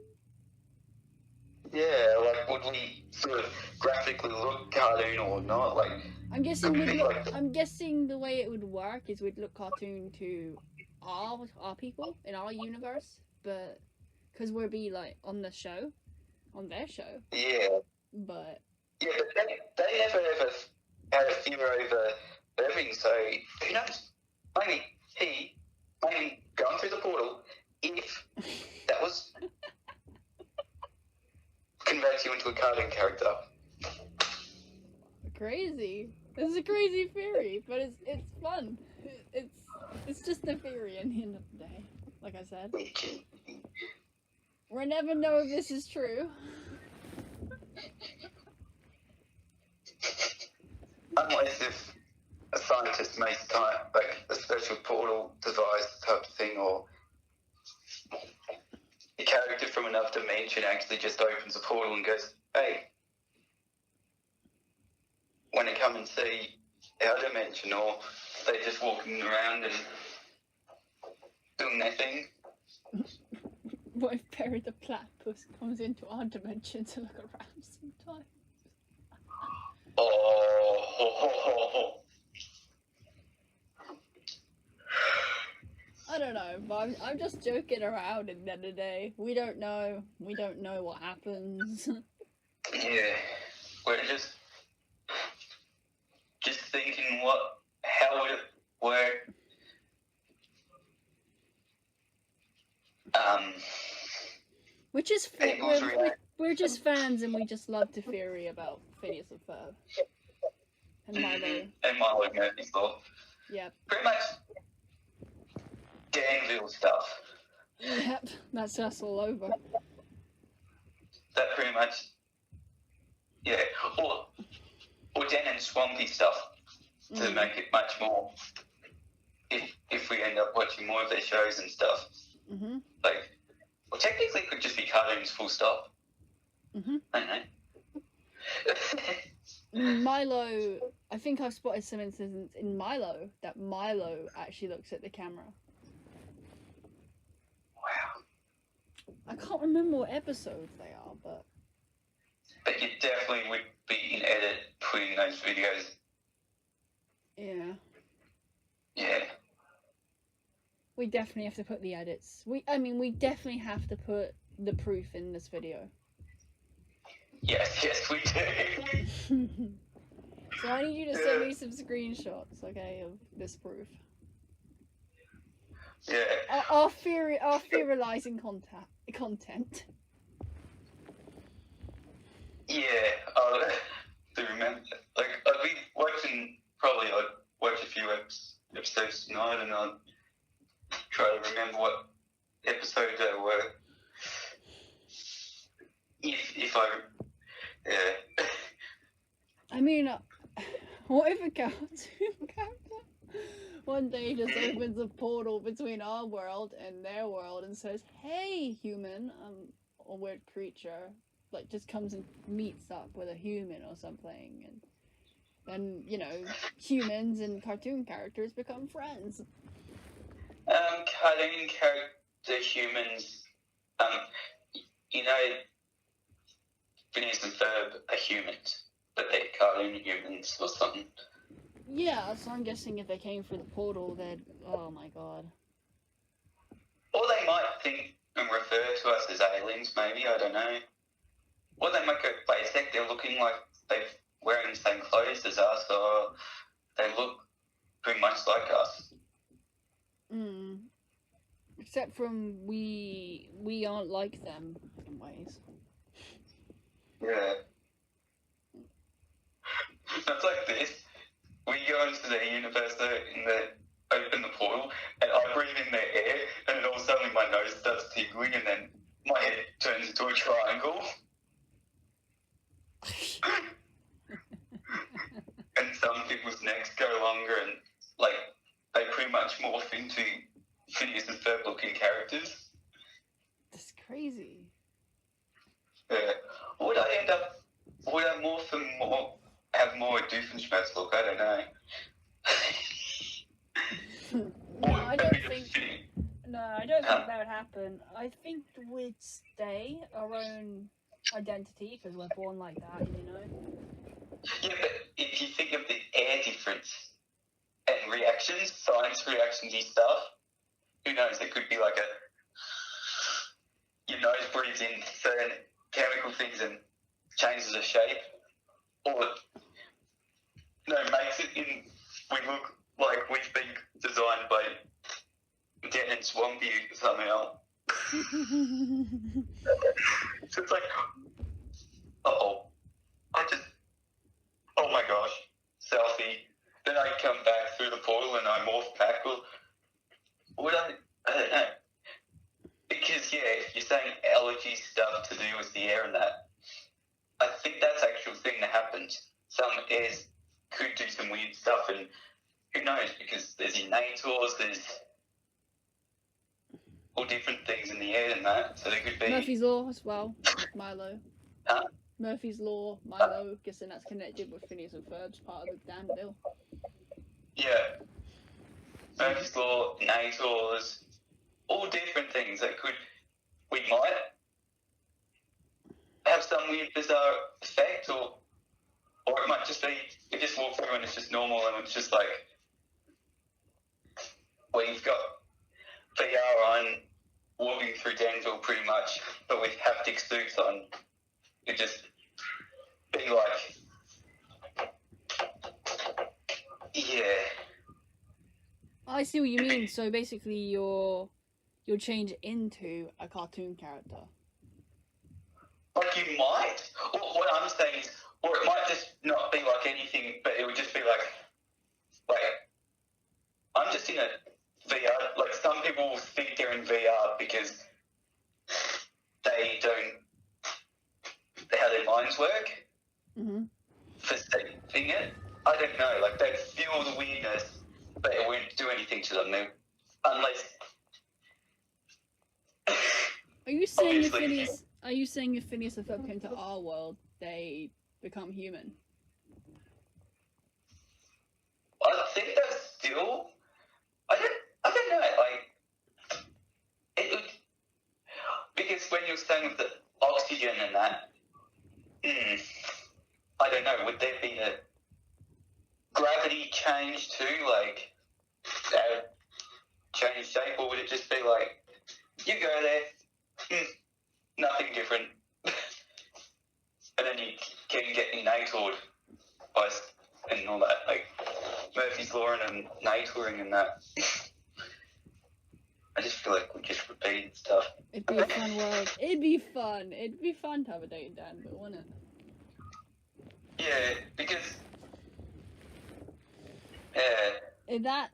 Yeah, like, would we sort of graphically look cartoon or not? Like,
I'm guessing I'm guessing the way it would work is we'd look cartoon to our people in our universe, but because we'd be like on their show.
Yeah.
But
yeah, but they never ever had a fear over everything. So who knows? Maybe going through the portal if that was convert you into a cartoon character.
Crazy. This is a crazy theory, but it's fun. It's just a theory in the end of the day. Like I said, we'll never know if this is true.
Unless if a scientist makes like a special portal device type of thing, or a character from another dimension actually just opens a portal and goes, "Hey, want to come and see our dimension?" Or they're just walking around and doing their thing.
What if Perry the Platypus comes into our dimension to look around sometimes?
Oh.
I don't know, but I'm just joking around at the end of the day. We don't know. We don't know what happens.
Yeah, we're just thinking how would it work?
We're just fans, and we just love to theory about Phineas and Ferb and Milo.
And Milo Murphy's Law.
Yep.
Pretty much Danville stuff.
Yep, that's us all over.
That pretty much, yeah. Or Dan and Swampy stuff to make it much more. If we end up watching more of their shows and stuff, like, well, technically it could just be cartoons, full stop. I don't know.
Milo, I think I've spotted some instances in Milo that Milo actually looks at the camera.
Wow.
I can't remember what episodes they are, but
you definitely would be in edit putting those videos.
Yeah.
Yeah.
We definitely have to put the edits. We definitely have to put the proof in this video.
Yes, we do.
So I need you to send me some screenshots, okay, of this proof.
Yeah.
Our theorizing content.
Yeah, I do remember. Like, I'd be watching, probably I'd watch a few episodes tonight, and I'd try to remember what episode they were. If I, yeah.
I mean, what if a cartoon character one day just opens a portal between our world and their world and says, "Hey, human," a weird creature, like, just comes and meets up with a human or something, and then, you know, humans and cartoon characters become friends.
Cartoon character humans, you know, Phineas and Ferb are humans, but they're cartoon humans or something.
Yeah, so I'm guessing if they came through the portal, they'd, oh my god.
Or they might think and refer to us as aliens, maybe, I don't know. Or they might go, wait a sec, they're looking like they're wearing the same clothes as us, or they look pretty much like us.
Except from we aren't like them in ways.
Yeah. It's like this. We go into the universe open the portal, and I breathe in their air, and then all of a sudden my nose starts tingling, and then my head turns into a triangle. And some people's necks go longer, and, like, they pretty much morph into Phineas and Ferb looking characters.
That's crazy.
Yeah. Would I morph and have more Doofenshmirtz look? I don't know.
No, I don't think that would happen. I think we'd stay our own identity because we're born like that, you know?
Yeah, but if you think of the air difference and reactions, science reactions-y stuff, who knows, it could be like your nose breathes in certain chemical things and changes the shape, or makes it we look like we've been designed by Dan and Swampy somehow. So it's like, oh my gosh, selfie. Then I come back through the portal and I morph back. Well, I don't know. Because, yeah, if you're saying allergy stuff to do with the air and that, I think that's actual thing that happens. Some airs could do some weird stuff, and who knows, because there's innators, there's all different things in the air and that, so there could be...
Murphy's Law as well, with Milo.
Huh?
Murphy's Law, Milo, guessing that's connected with Phineas and Ferb's part of the Danville.
Yeah. Murphy's Law, innators, all different things that could... We might have some weird, bizarre effect, or it might just be, you just walk through and it's just normal, and it's just like, we've got VR on, walking through Danville pretty much, but with haptic suits on. It'd just be like, yeah.
I see what you mean. So basically, you'll change into a cartoon character.
Like you might. What I'm saying is, or it might just not be like anything, but it would just be like I'm just in a VR. Like some people will think they're in VR because they don't how their minds work for seeing it. I don't know. Like they feel the weirdness, but it won't do anything to them unless.
Are you saying if Phineas? Are you saying if Phineas and Ferb came to our world, they become human?
I think that's still. I don't know. Like it would, because when you're saying with the oxygen and that, I don't know. Would there be a gravity change too? Like change shape, or would it just be like you go there? Nothing different. And then you can get innatored by and all that, like Murphy's Law and innatoring and that. I just feel like we just repeat stuff.
It'd be a fun world. It'd be fun. It'd be fun to have a date in Danville, wouldn't it?
Yeah, because
if that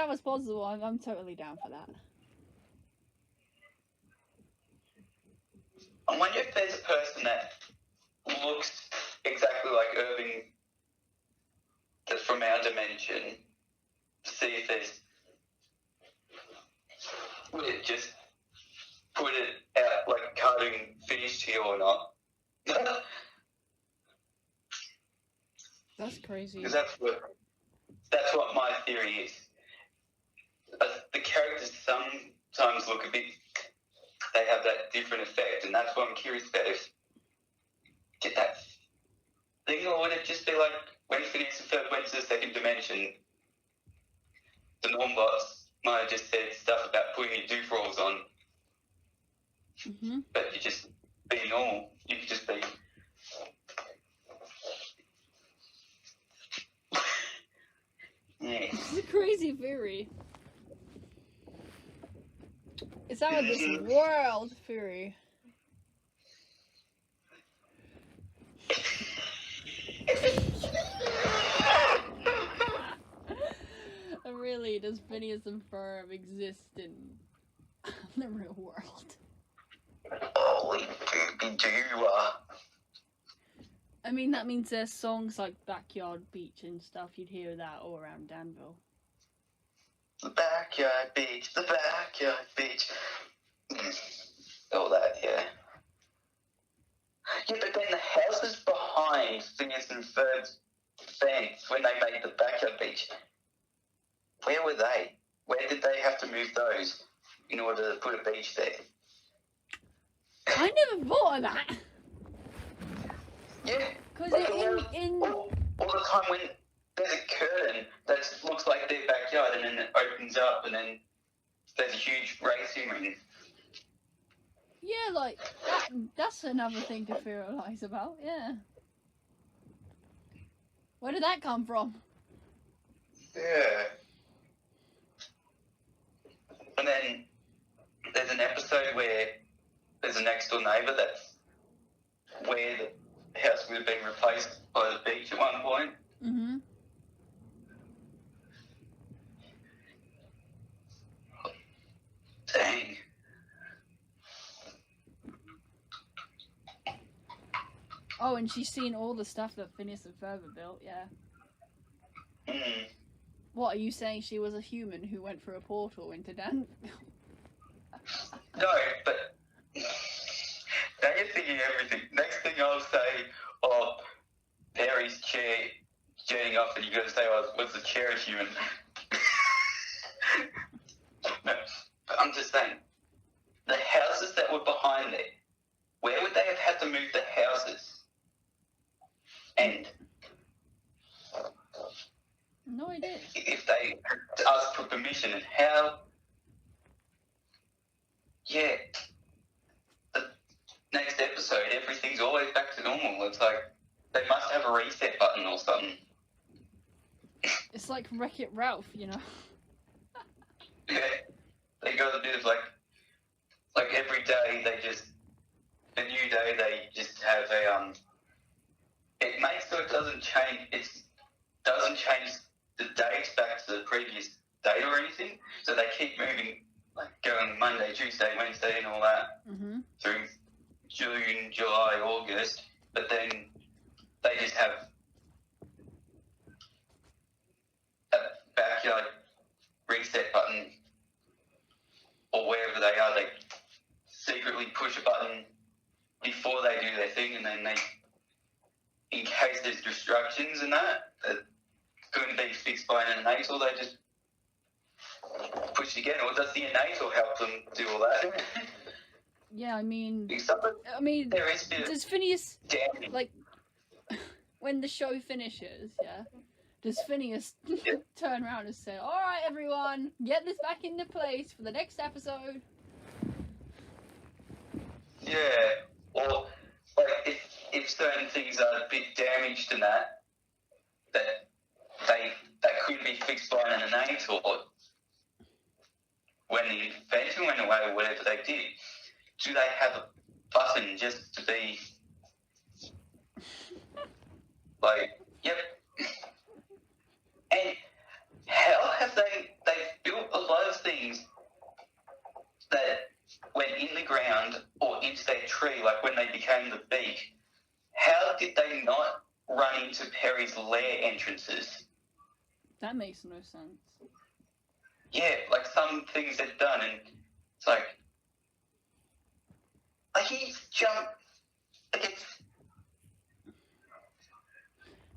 was possible, I'm totally down for that.
I wonder if there's a person that looks exactly like Irving that's from our dimension. See if there's... Would it just put it out like cartoon finished here or not?
That's crazy.
Because that's what my theory is. The characters sometimes look a bit... They have that different effect, and that's what I'm curious about. If get that thing, or would it just be like when Phineas and Ferb went to the second dimension, the Normbots might have just said stuff about putting your doof-rolls on, but you just be normal. You could just be. Yeah.
It's a crazy theory. It's out of this world theory. Really, does Phineas and Ferb exist in the real world?
Holy doobie-doo.
I mean, that means there's songs like Backyard Beach and stuff. You'd hear that all around Danville.
The backyard beach, the backyard beach. All that, yeah. Yeah, but then the houses behind Phineas and Ferb's fence, when they made the backyard beach, where were they? Where did they have to move those in order to put a beach there?
I never thought of that.
Yeah.
Because
like all the time when there's a curtain that looks like their backyard, and then it opens up, and then there's a huge racing ring.
Yeah, like, that's another thing to theorize about, yeah. Where did that come from?
Yeah. And then there's an episode where there's a next door neighbour that's where the house would have been replaced by the beach at one point.
Mm-hmm.
Dang.
Oh, and she's seen all the stuff that Phineas and Ferb built, yeah.
Mm.
What, are you saying she was a human who went through a portal into Dan?
No, but now you're thinking everything. Next thing I'll say, oh, Perry's chair jetting off, and you're going to say, oh, was the chair a human? No, but I'm just saying, the houses that were behind there, where would they have had to move the houses? And
No idea.
if they asked for permission, and how? Yeah. The next episode, everything's always back to normal. It's like they must have a reset button or something.
It's like Wreck-It Ralph, you know?
Yeah. They got a bit of like every day a new day they just have a it makes so it doesn't change the dates back to the previous date or anything. So they keep moving, like going Monday, Tuesday, Wednesday and all that through June, July, August, but then they just have a backyard reset button, or wherever they are, they secretly push a button before they do their thing, and then they, in case there's distractions and that couldn't be fixed by an innator, they just push again. Or does the innator help them do all that?
Yeah, I mean,
there is a bit
does Phineas,
damage.
like, when the show finishes, yeah, does Phineas turn around and say, alright everyone, get this back into place for the next episode?
Yeah, or like if certain things are a bit damaged and that could be fixed by an innator when the invention went away or whatever they did, do they have a button just to be like, yep. And how have they've built a lot of things that went in the ground or into their tree, like when they became the beak. How did they not run into Perry's lair entrances?
That makes no sense.
Yeah, like some things they've done, and it's like he's jumped. Like it's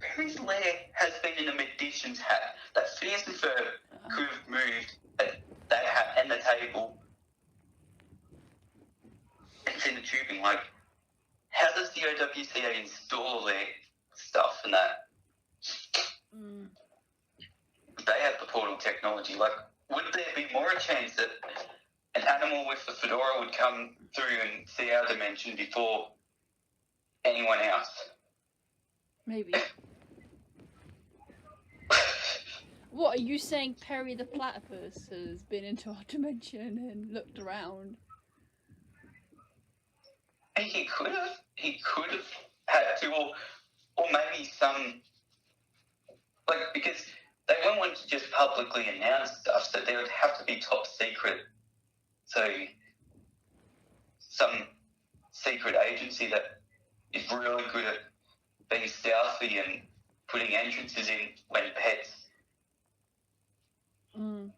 Perry's lair has been in a magician's hat. That Phineas and Ferb could have moved that hat and the table. It's in the tubing. Like, how does the OWCA install their stuff and that? They have the portal technology. Like, would there be more a chance that an animal with a fedora would come through and see our dimension before anyone else?
Maybe. What, are you saying Perry the platypus has been into our dimension and looked around?
He could have. He could have had to, or maybe some, like, because they wouldn't want to just publicly announce stuff, so there would have to be top secret. So some secret agency that is really good at being stealthy and putting entrances in when pets go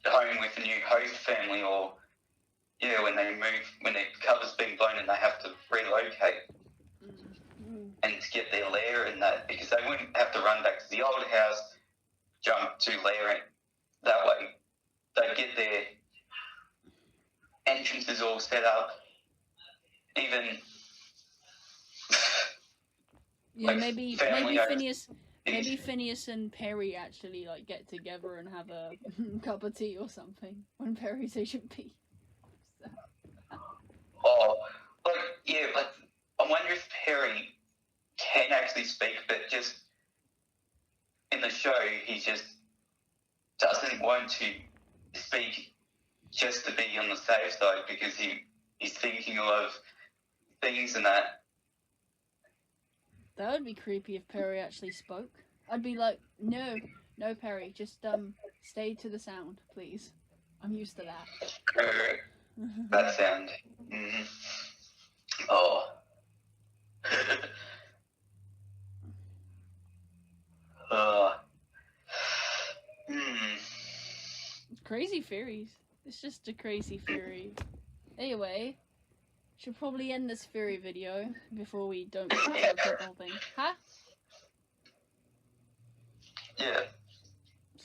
home with a new host family, or when they move, when their cover's being blown and they have to relocate and to get their lair in that, because they wouldn't have to run back to the old house, jump to lair in. That way they'd get their entrances all set up. Even
yeah, maybe Phineas and Perry actually like get together and have a cup of tea or something when Perry's Agent P. So.
Oh, like I wonder if Perry can actually speak, but just in the show he just doesn't want to speak just to be on the safe side because he's thinking a lot of things and that.
That would be creepy if Perry actually spoke. I'd be like, no, Perry, just stay to the sound, please. I'm used to that.
That sound. Mm. Oh.
Crazy theories. It's just a crazy theory. Anyway, should probably end this theory video before we don't record the whole thing. Huh?
Yeah.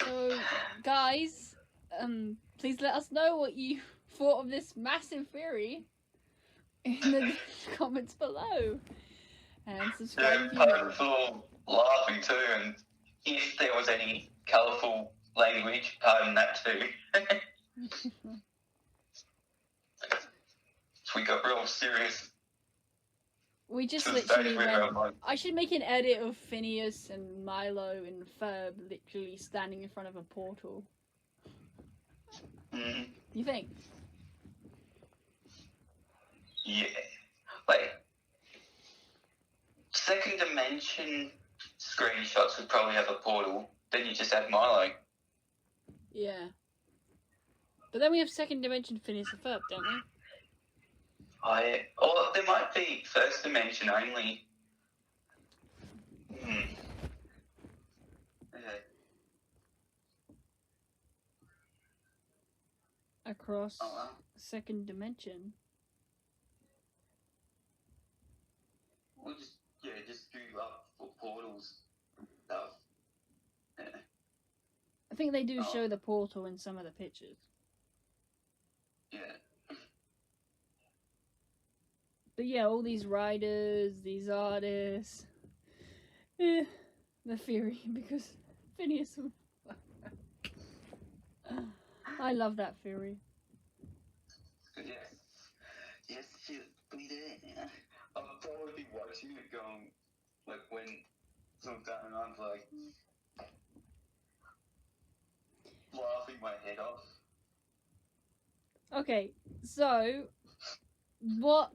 So, guys, please let us know what you thought of this massive theory in the comments below. And subscribe if you know.
Pardon laughing too, and if there was any colourful language, pardon that too. We got real serious.
We just literally went... I should make an edit of Phineas and Milo and Ferb literally standing in front of a portal. You think?
Yeah. Like, second dimension screenshots would probably have a portal. Then you just add Milo.
Yeah. But then we have second dimension Phineas and Ferb, don't we?
Or there might be first dimension only. Okay.
Across second dimension.
We'll just do up for portals stuff. Yeah.
I think they do show the portal in some of the pictures.
Yeah.
But yeah, all these writers, these artists, the theory, because Phineas... I love that theory.
Yes. Yes, she'll be there. I'll probably be watching it going, like, when someone's done and I'm like, laughing my head off.
Okay, so... What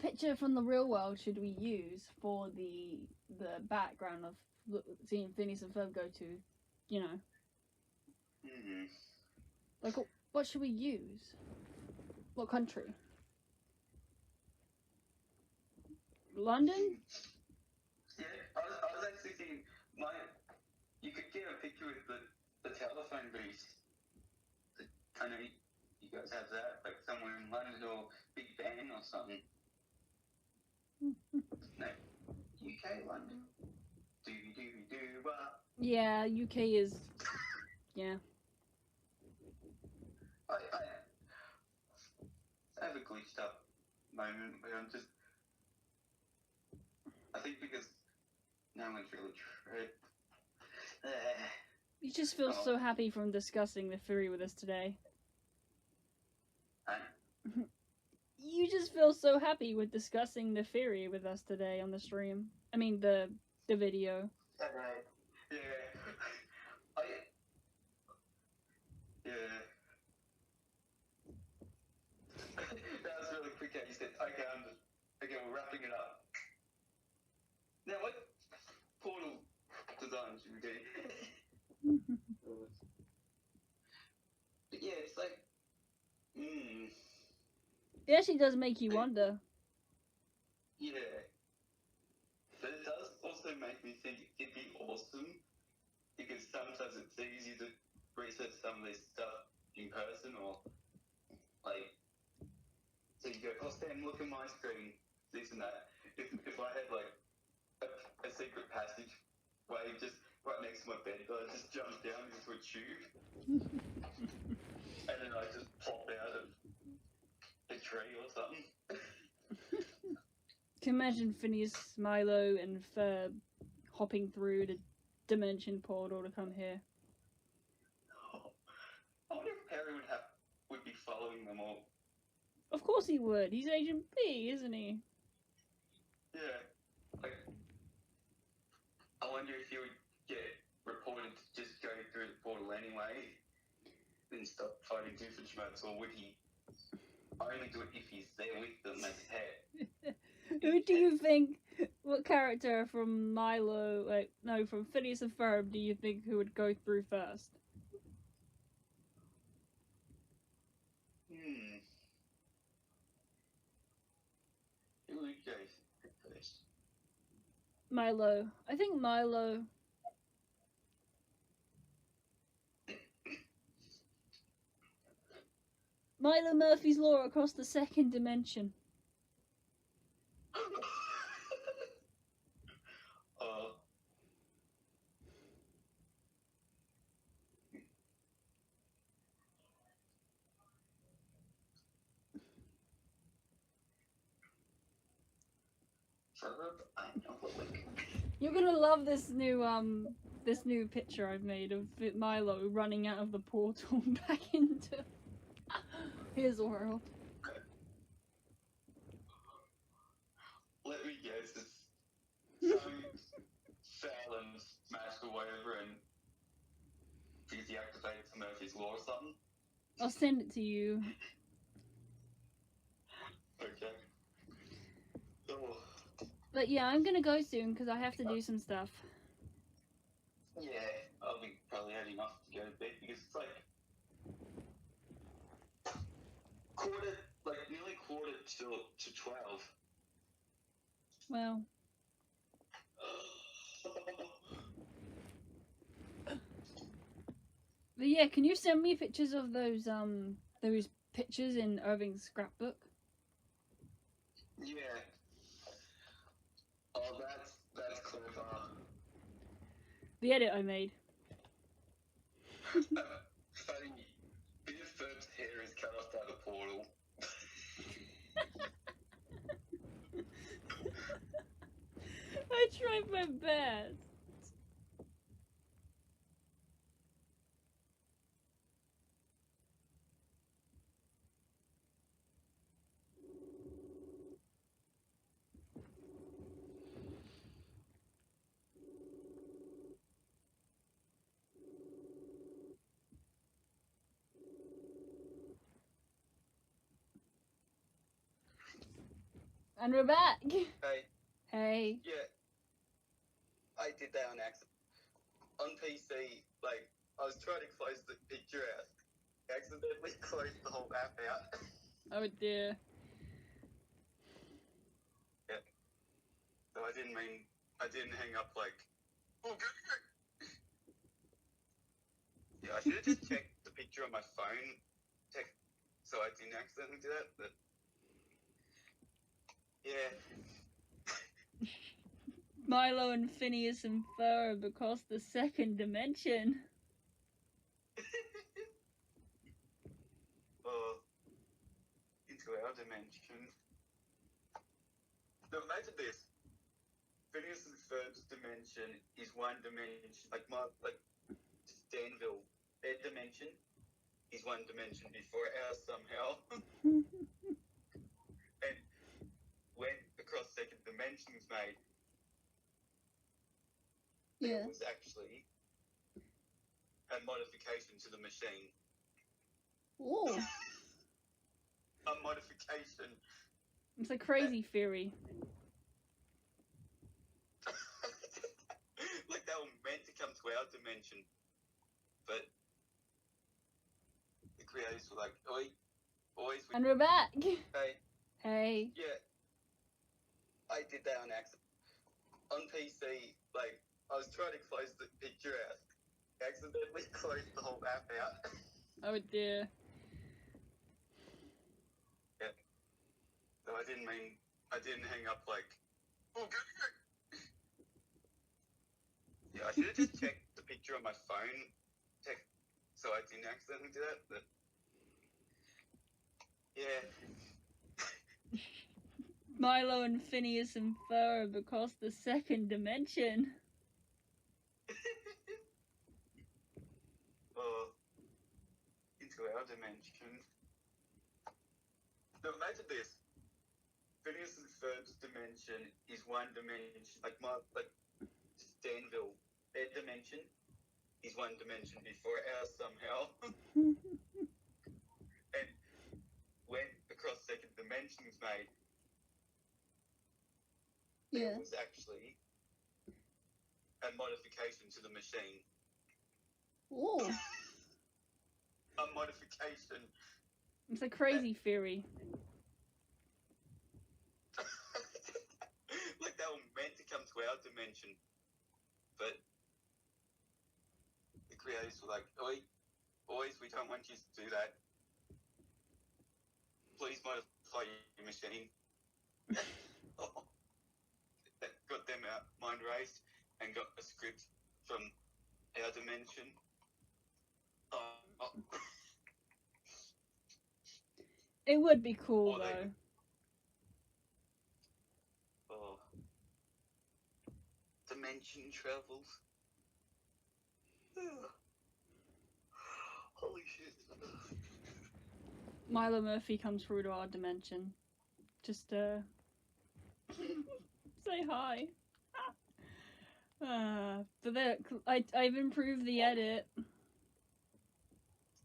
picture from the real world should we use for the background of seeing Phineas and Ferb go to, you know? Like, what should we use? What country? London?
Yeah, I was actually thinking, you could get a picture with the telephone booth. I know you guys have that, like somewhere in London or Big Ben or something. No, UK, London.
Yeah, UK is... Yeah.
I have a glitched up moment where I'm just... I think because no one's really tried.
You just feel so happy from discussing the theory with us today. You just feel so happy with discussing the theory with us today on the stream. I mean, the video.
Right. Yeah. Yeah. That was really quick. You said, okay, we're wrapping it up. Now, what portal design should we do? But yeah, it's like,
It actually does make you wonder.
Yeah. But it does also make me think it'd be awesome because sometimes it's easy to research some of this stuff in person or like, so you go, oh Sam, look at my screen, this and that. If I had like a secret passage way just right next to my bed, I just jump down into a tube and then I just pop out of a tree or something.
Can you imagine Phineas, Milo, and Ferb hopping through the dimension portal to come here?
I wonder if Harry would be following them all.
Of course he would. He's Agent B, isn't he?
Yeah. Like, I wonder if he would get reported to just go through the portal anyway. and stop fighting Doofenshmirtz, or would he only do it if he's there with them as head?
Who do you think? What character from Milo? From Phineas and Ferb do you think who would go through first?
Who would go first?
Milo. I think Milo. Milo Murphy's Law across the second dimension. You're gonna love this new picture I've made of Milo running out of the portal back into his world.
Let me guess, it's some foul and smashed or whatever, and he deactivates Murphy's Law or something.
I'll send it to you.
Okay. Oh.
But yeah, I'm gonna go soon because I have to do some stuff.
Yeah, I'll be probably heading off to go to bed because it's like nearly quarter to 12.
Well. But yeah, can you send me pictures of those pictures in Irving's scrapbook?
Yeah. Oh, that's clever.
The edit I made.
Funny, bit of Ferb's hair is cut off by the portal.
I tried my best. And we're back.
Hey.
Hey.
Yeah. I did that on accident. On PC, I was trying to close the picture out. I accidentally closed the whole app out.
Oh dear.
Yeah. So I didn't hang up oh, good. Yeah, I should have just checked the picture on my phone, so I didn't accidentally do that, but yeah.
Milo and Phineas and Ferb across the second dimension.
Oh, into our dimension. Now imagine this. Phineas and Ferb's dimension is one dimension, just Danville. Their dimension is one dimension before ours somehow. And when across second dimension was made, there was actually a modification to the machine.
Oh.
A modification.
It's a crazy theory.
Like they were meant to come to our dimension, but the creators were like, oi, boys.
And we're back.
Hey.
Hey.
Yeah. I did that on accident. On PC, I was trying to close the picture out. I accidentally closed the whole app out.
Oh dear.
Yeah. So I didn't hang up oh, good. Yeah, I should have just checked the picture on my phone, so I didn't accidentally do that, but yeah.
Milo and Phineas and Ferb across the second dimension.
Oh, into our dimension. Now imagine this. Phineas and Ferb's dimension is one dimension, just Danville. Their dimension his one dimension before ours somehow, and went across second dimensions, mate.
Yeah.
It was actually a modification to the machine.
Oh,
A modification.
it's a crazy theory.
Like they were meant to come to our dimension, but the creators were like, "Oi, boys, we don't want you to do that. Please modify your machine." That got them out mind raised and got a script from our dimension.
It would be cool
Or
though.
Dimension travels. Holy shit.
Milo Murphy comes through to our dimension. Just say hi. But I've improved the edit.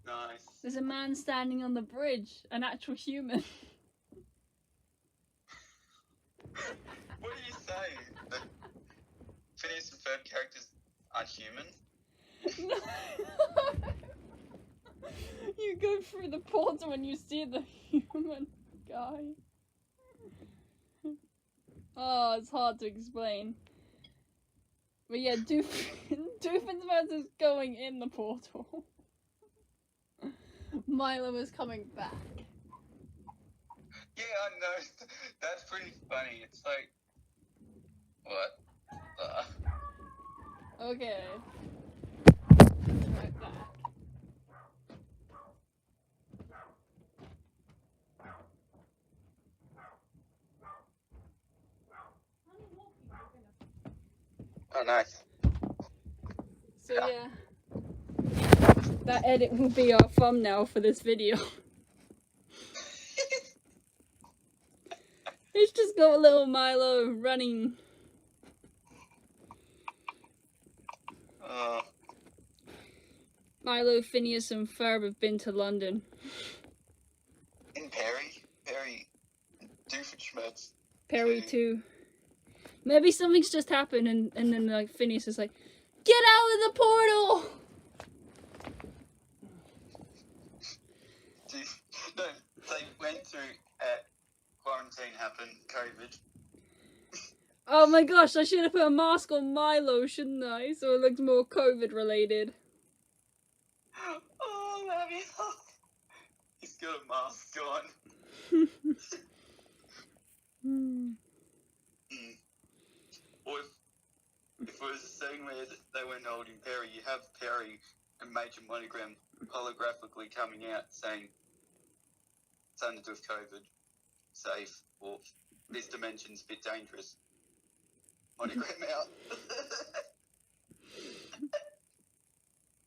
Nice.
There's a man standing on the bridge, an actual human.
What are you saying? That Phineas and Ferb characters aren't human?
You go through the portal and you see the human guy. Oh, it's hard to explain. But yeah, Doofenshmirtz is going in the portal. Milo is coming back.
Yeah, I know. That's pretty funny. It's like, what?
Okay. Right back.
Oh, nice.
So yeah, that edit will be our thumbnail for this video. It's just got a little Milo running. Milo, Phineas, and Ferb have been to London.
And Perry, Doofenshmirtz.
Perry too. Maybe something's just happened, and then like Phineas is like, "Get out of the portal!"
No, they went through quarantine happened, COVID.
Oh my gosh, I should have put a mask on Milo, shouldn't I? So it looks more COVID related.
Oh, that'd be hot. He's got a mask on. Or if it was a scene where they weren't holding Perry, you have Perry and Major Monogram holographically coming out saying, something to do with COVID, safe, or this dimension's a bit dangerous. Monogram out.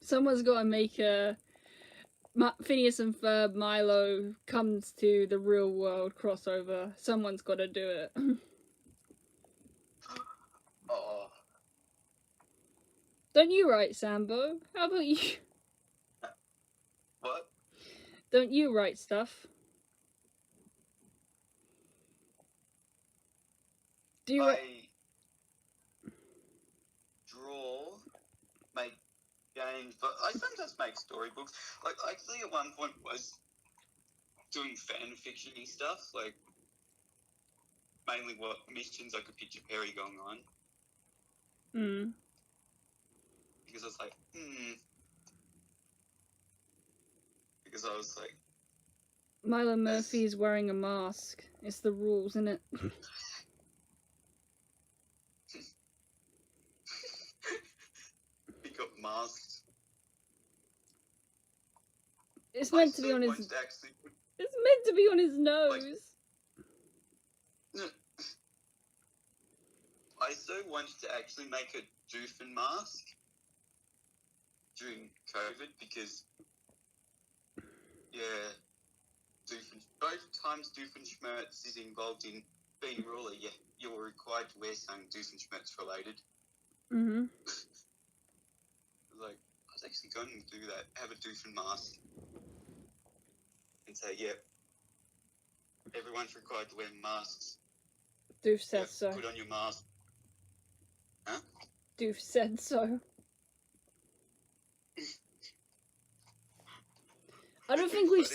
Someone's got to make a Phineas and Ferb Milo comes to the real world crossover. Someone's got to do it.
Oh.
Don't you write, Sambo? How about you?
What?
Don't you write stuff? Do you
I draw, make games, but I sometimes make storybooks. Like, I actually at one point was doing fan fiction-y stuff, like mainly what missions I could picture Perry going on. Because I was like, Because I was like,
Milo Murphy is wearing a mask. It's the rules, isn't it?
he got masked.
It's meant to be on his. It's meant to be on his nose.
I so wanted to actually make a Doofen mask during COVID because, both times Doofenshmirtz is involved in being ruler, you're required to wear something Doofenshmirtz related.
Mm-hmm.
Like, was actually going to do that. Have a doofin mask. And say, yep. Everyone's required to wear masks.
Doof said so.
Put on your mask. Huh?
Doof said so. I don't think we've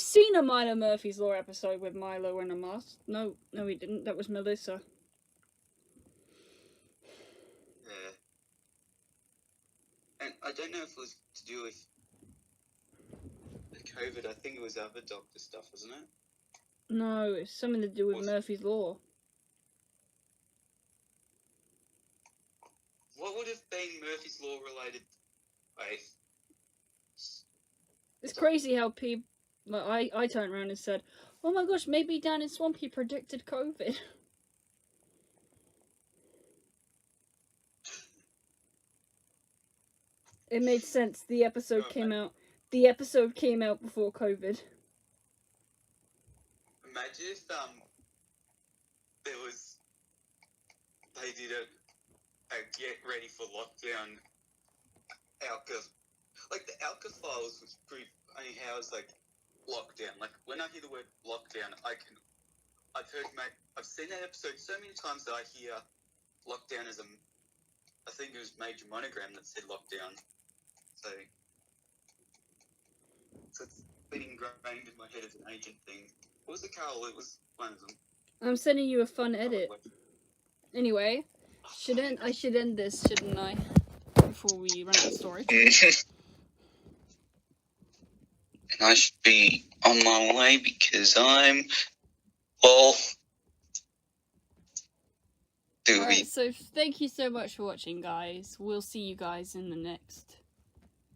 seen a Milo Murphy's Law episode with Milo in a mask. No, we didn't. That was Melissa.
Yeah. And I don't know if it was to do with the COVID. I think it was other doctor stuff, wasn't it?
No, it's something to do with Murphy's Law.
What would have been Murphy's Law related? Wait.
It's crazy how people... Like, I turned around and said, oh my gosh, maybe Dan and Swampy predicted COVID. It made sense. The episode came out. The episode came out before COVID.
Imagine if there was... They did a get ready for lockdown Alka. Like, the Alka files was pretty funny how it's like lockdown. Like, when I hear the word lockdown, I've seen that episode so many times that I hear lockdown as I think it was Major Monogram that said lockdown. So it's been ingrained in my head as an agent thing. What was it, Carl? It was one of them.
I'm sending you a fun edit. Anyway, I should end this, shouldn't I? Before we run out of story.
And I should be on my way because I'm... Well...
Alright, so thank you so much for watching, guys. We'll see you guys in the next...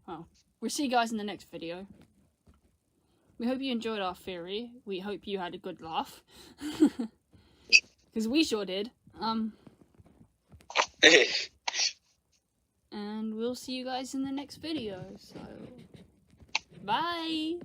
Well, we'll see you guys in the next video. We hope you enjoyed our theory. We hope you had a good laugh. Because we sure did. And we'll see you guys in the next video. So, bye!